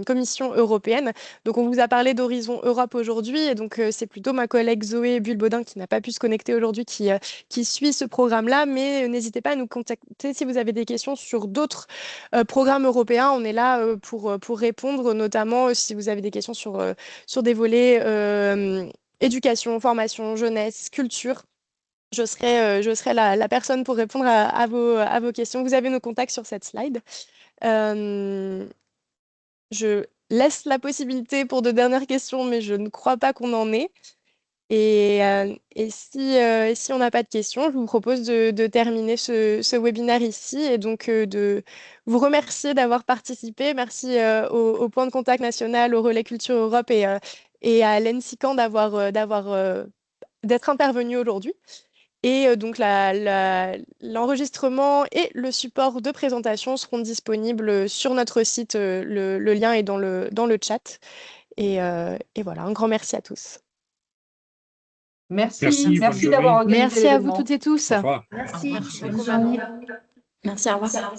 Commission européenne. Donc on vous a parlé d'Horizon Europe aujourd'hui, et donc c'est plutôt ma collègue Zoé Bulbodin, qui n'a pas pu se connecter aujourd'hui, qui suit ce programme-là. Mais n'hésitez pas à nous contacter si vous avez des questions sur d'autres programmes européens. On est là pour répondre, notamment si vous avez des questions sur des volets éducation, formation, jeunesse, culture. Je serai la personne pour répondre à vos questions. Vous avez nos contacts sur cette slide. Je laisse la possibilité pour de dernières questions, mais je ne crois pas qu'on en ait. Et si on n'a pas de questions, je vous propose de terminer ce webinaire ici, et donc de vous remercier d'avoir participé. Merci au Point de contact national, au Relais Culture Europe et à l'ENSICAN d'être intervenu aujourd'hui. Et donc l'enregistrement et le support de présentation seront disponibles sur notre site. Le lien est dans le chat. Et voilà, un grand merci à tous.
Merci
bonne journée.
d'avoir organisé
Merci à vous
l'événement.
toutes et tous.
Au revoir.
Merci.
Merci
Bonne
beaucoup,
journée.
Manon.
Merci, au revoir.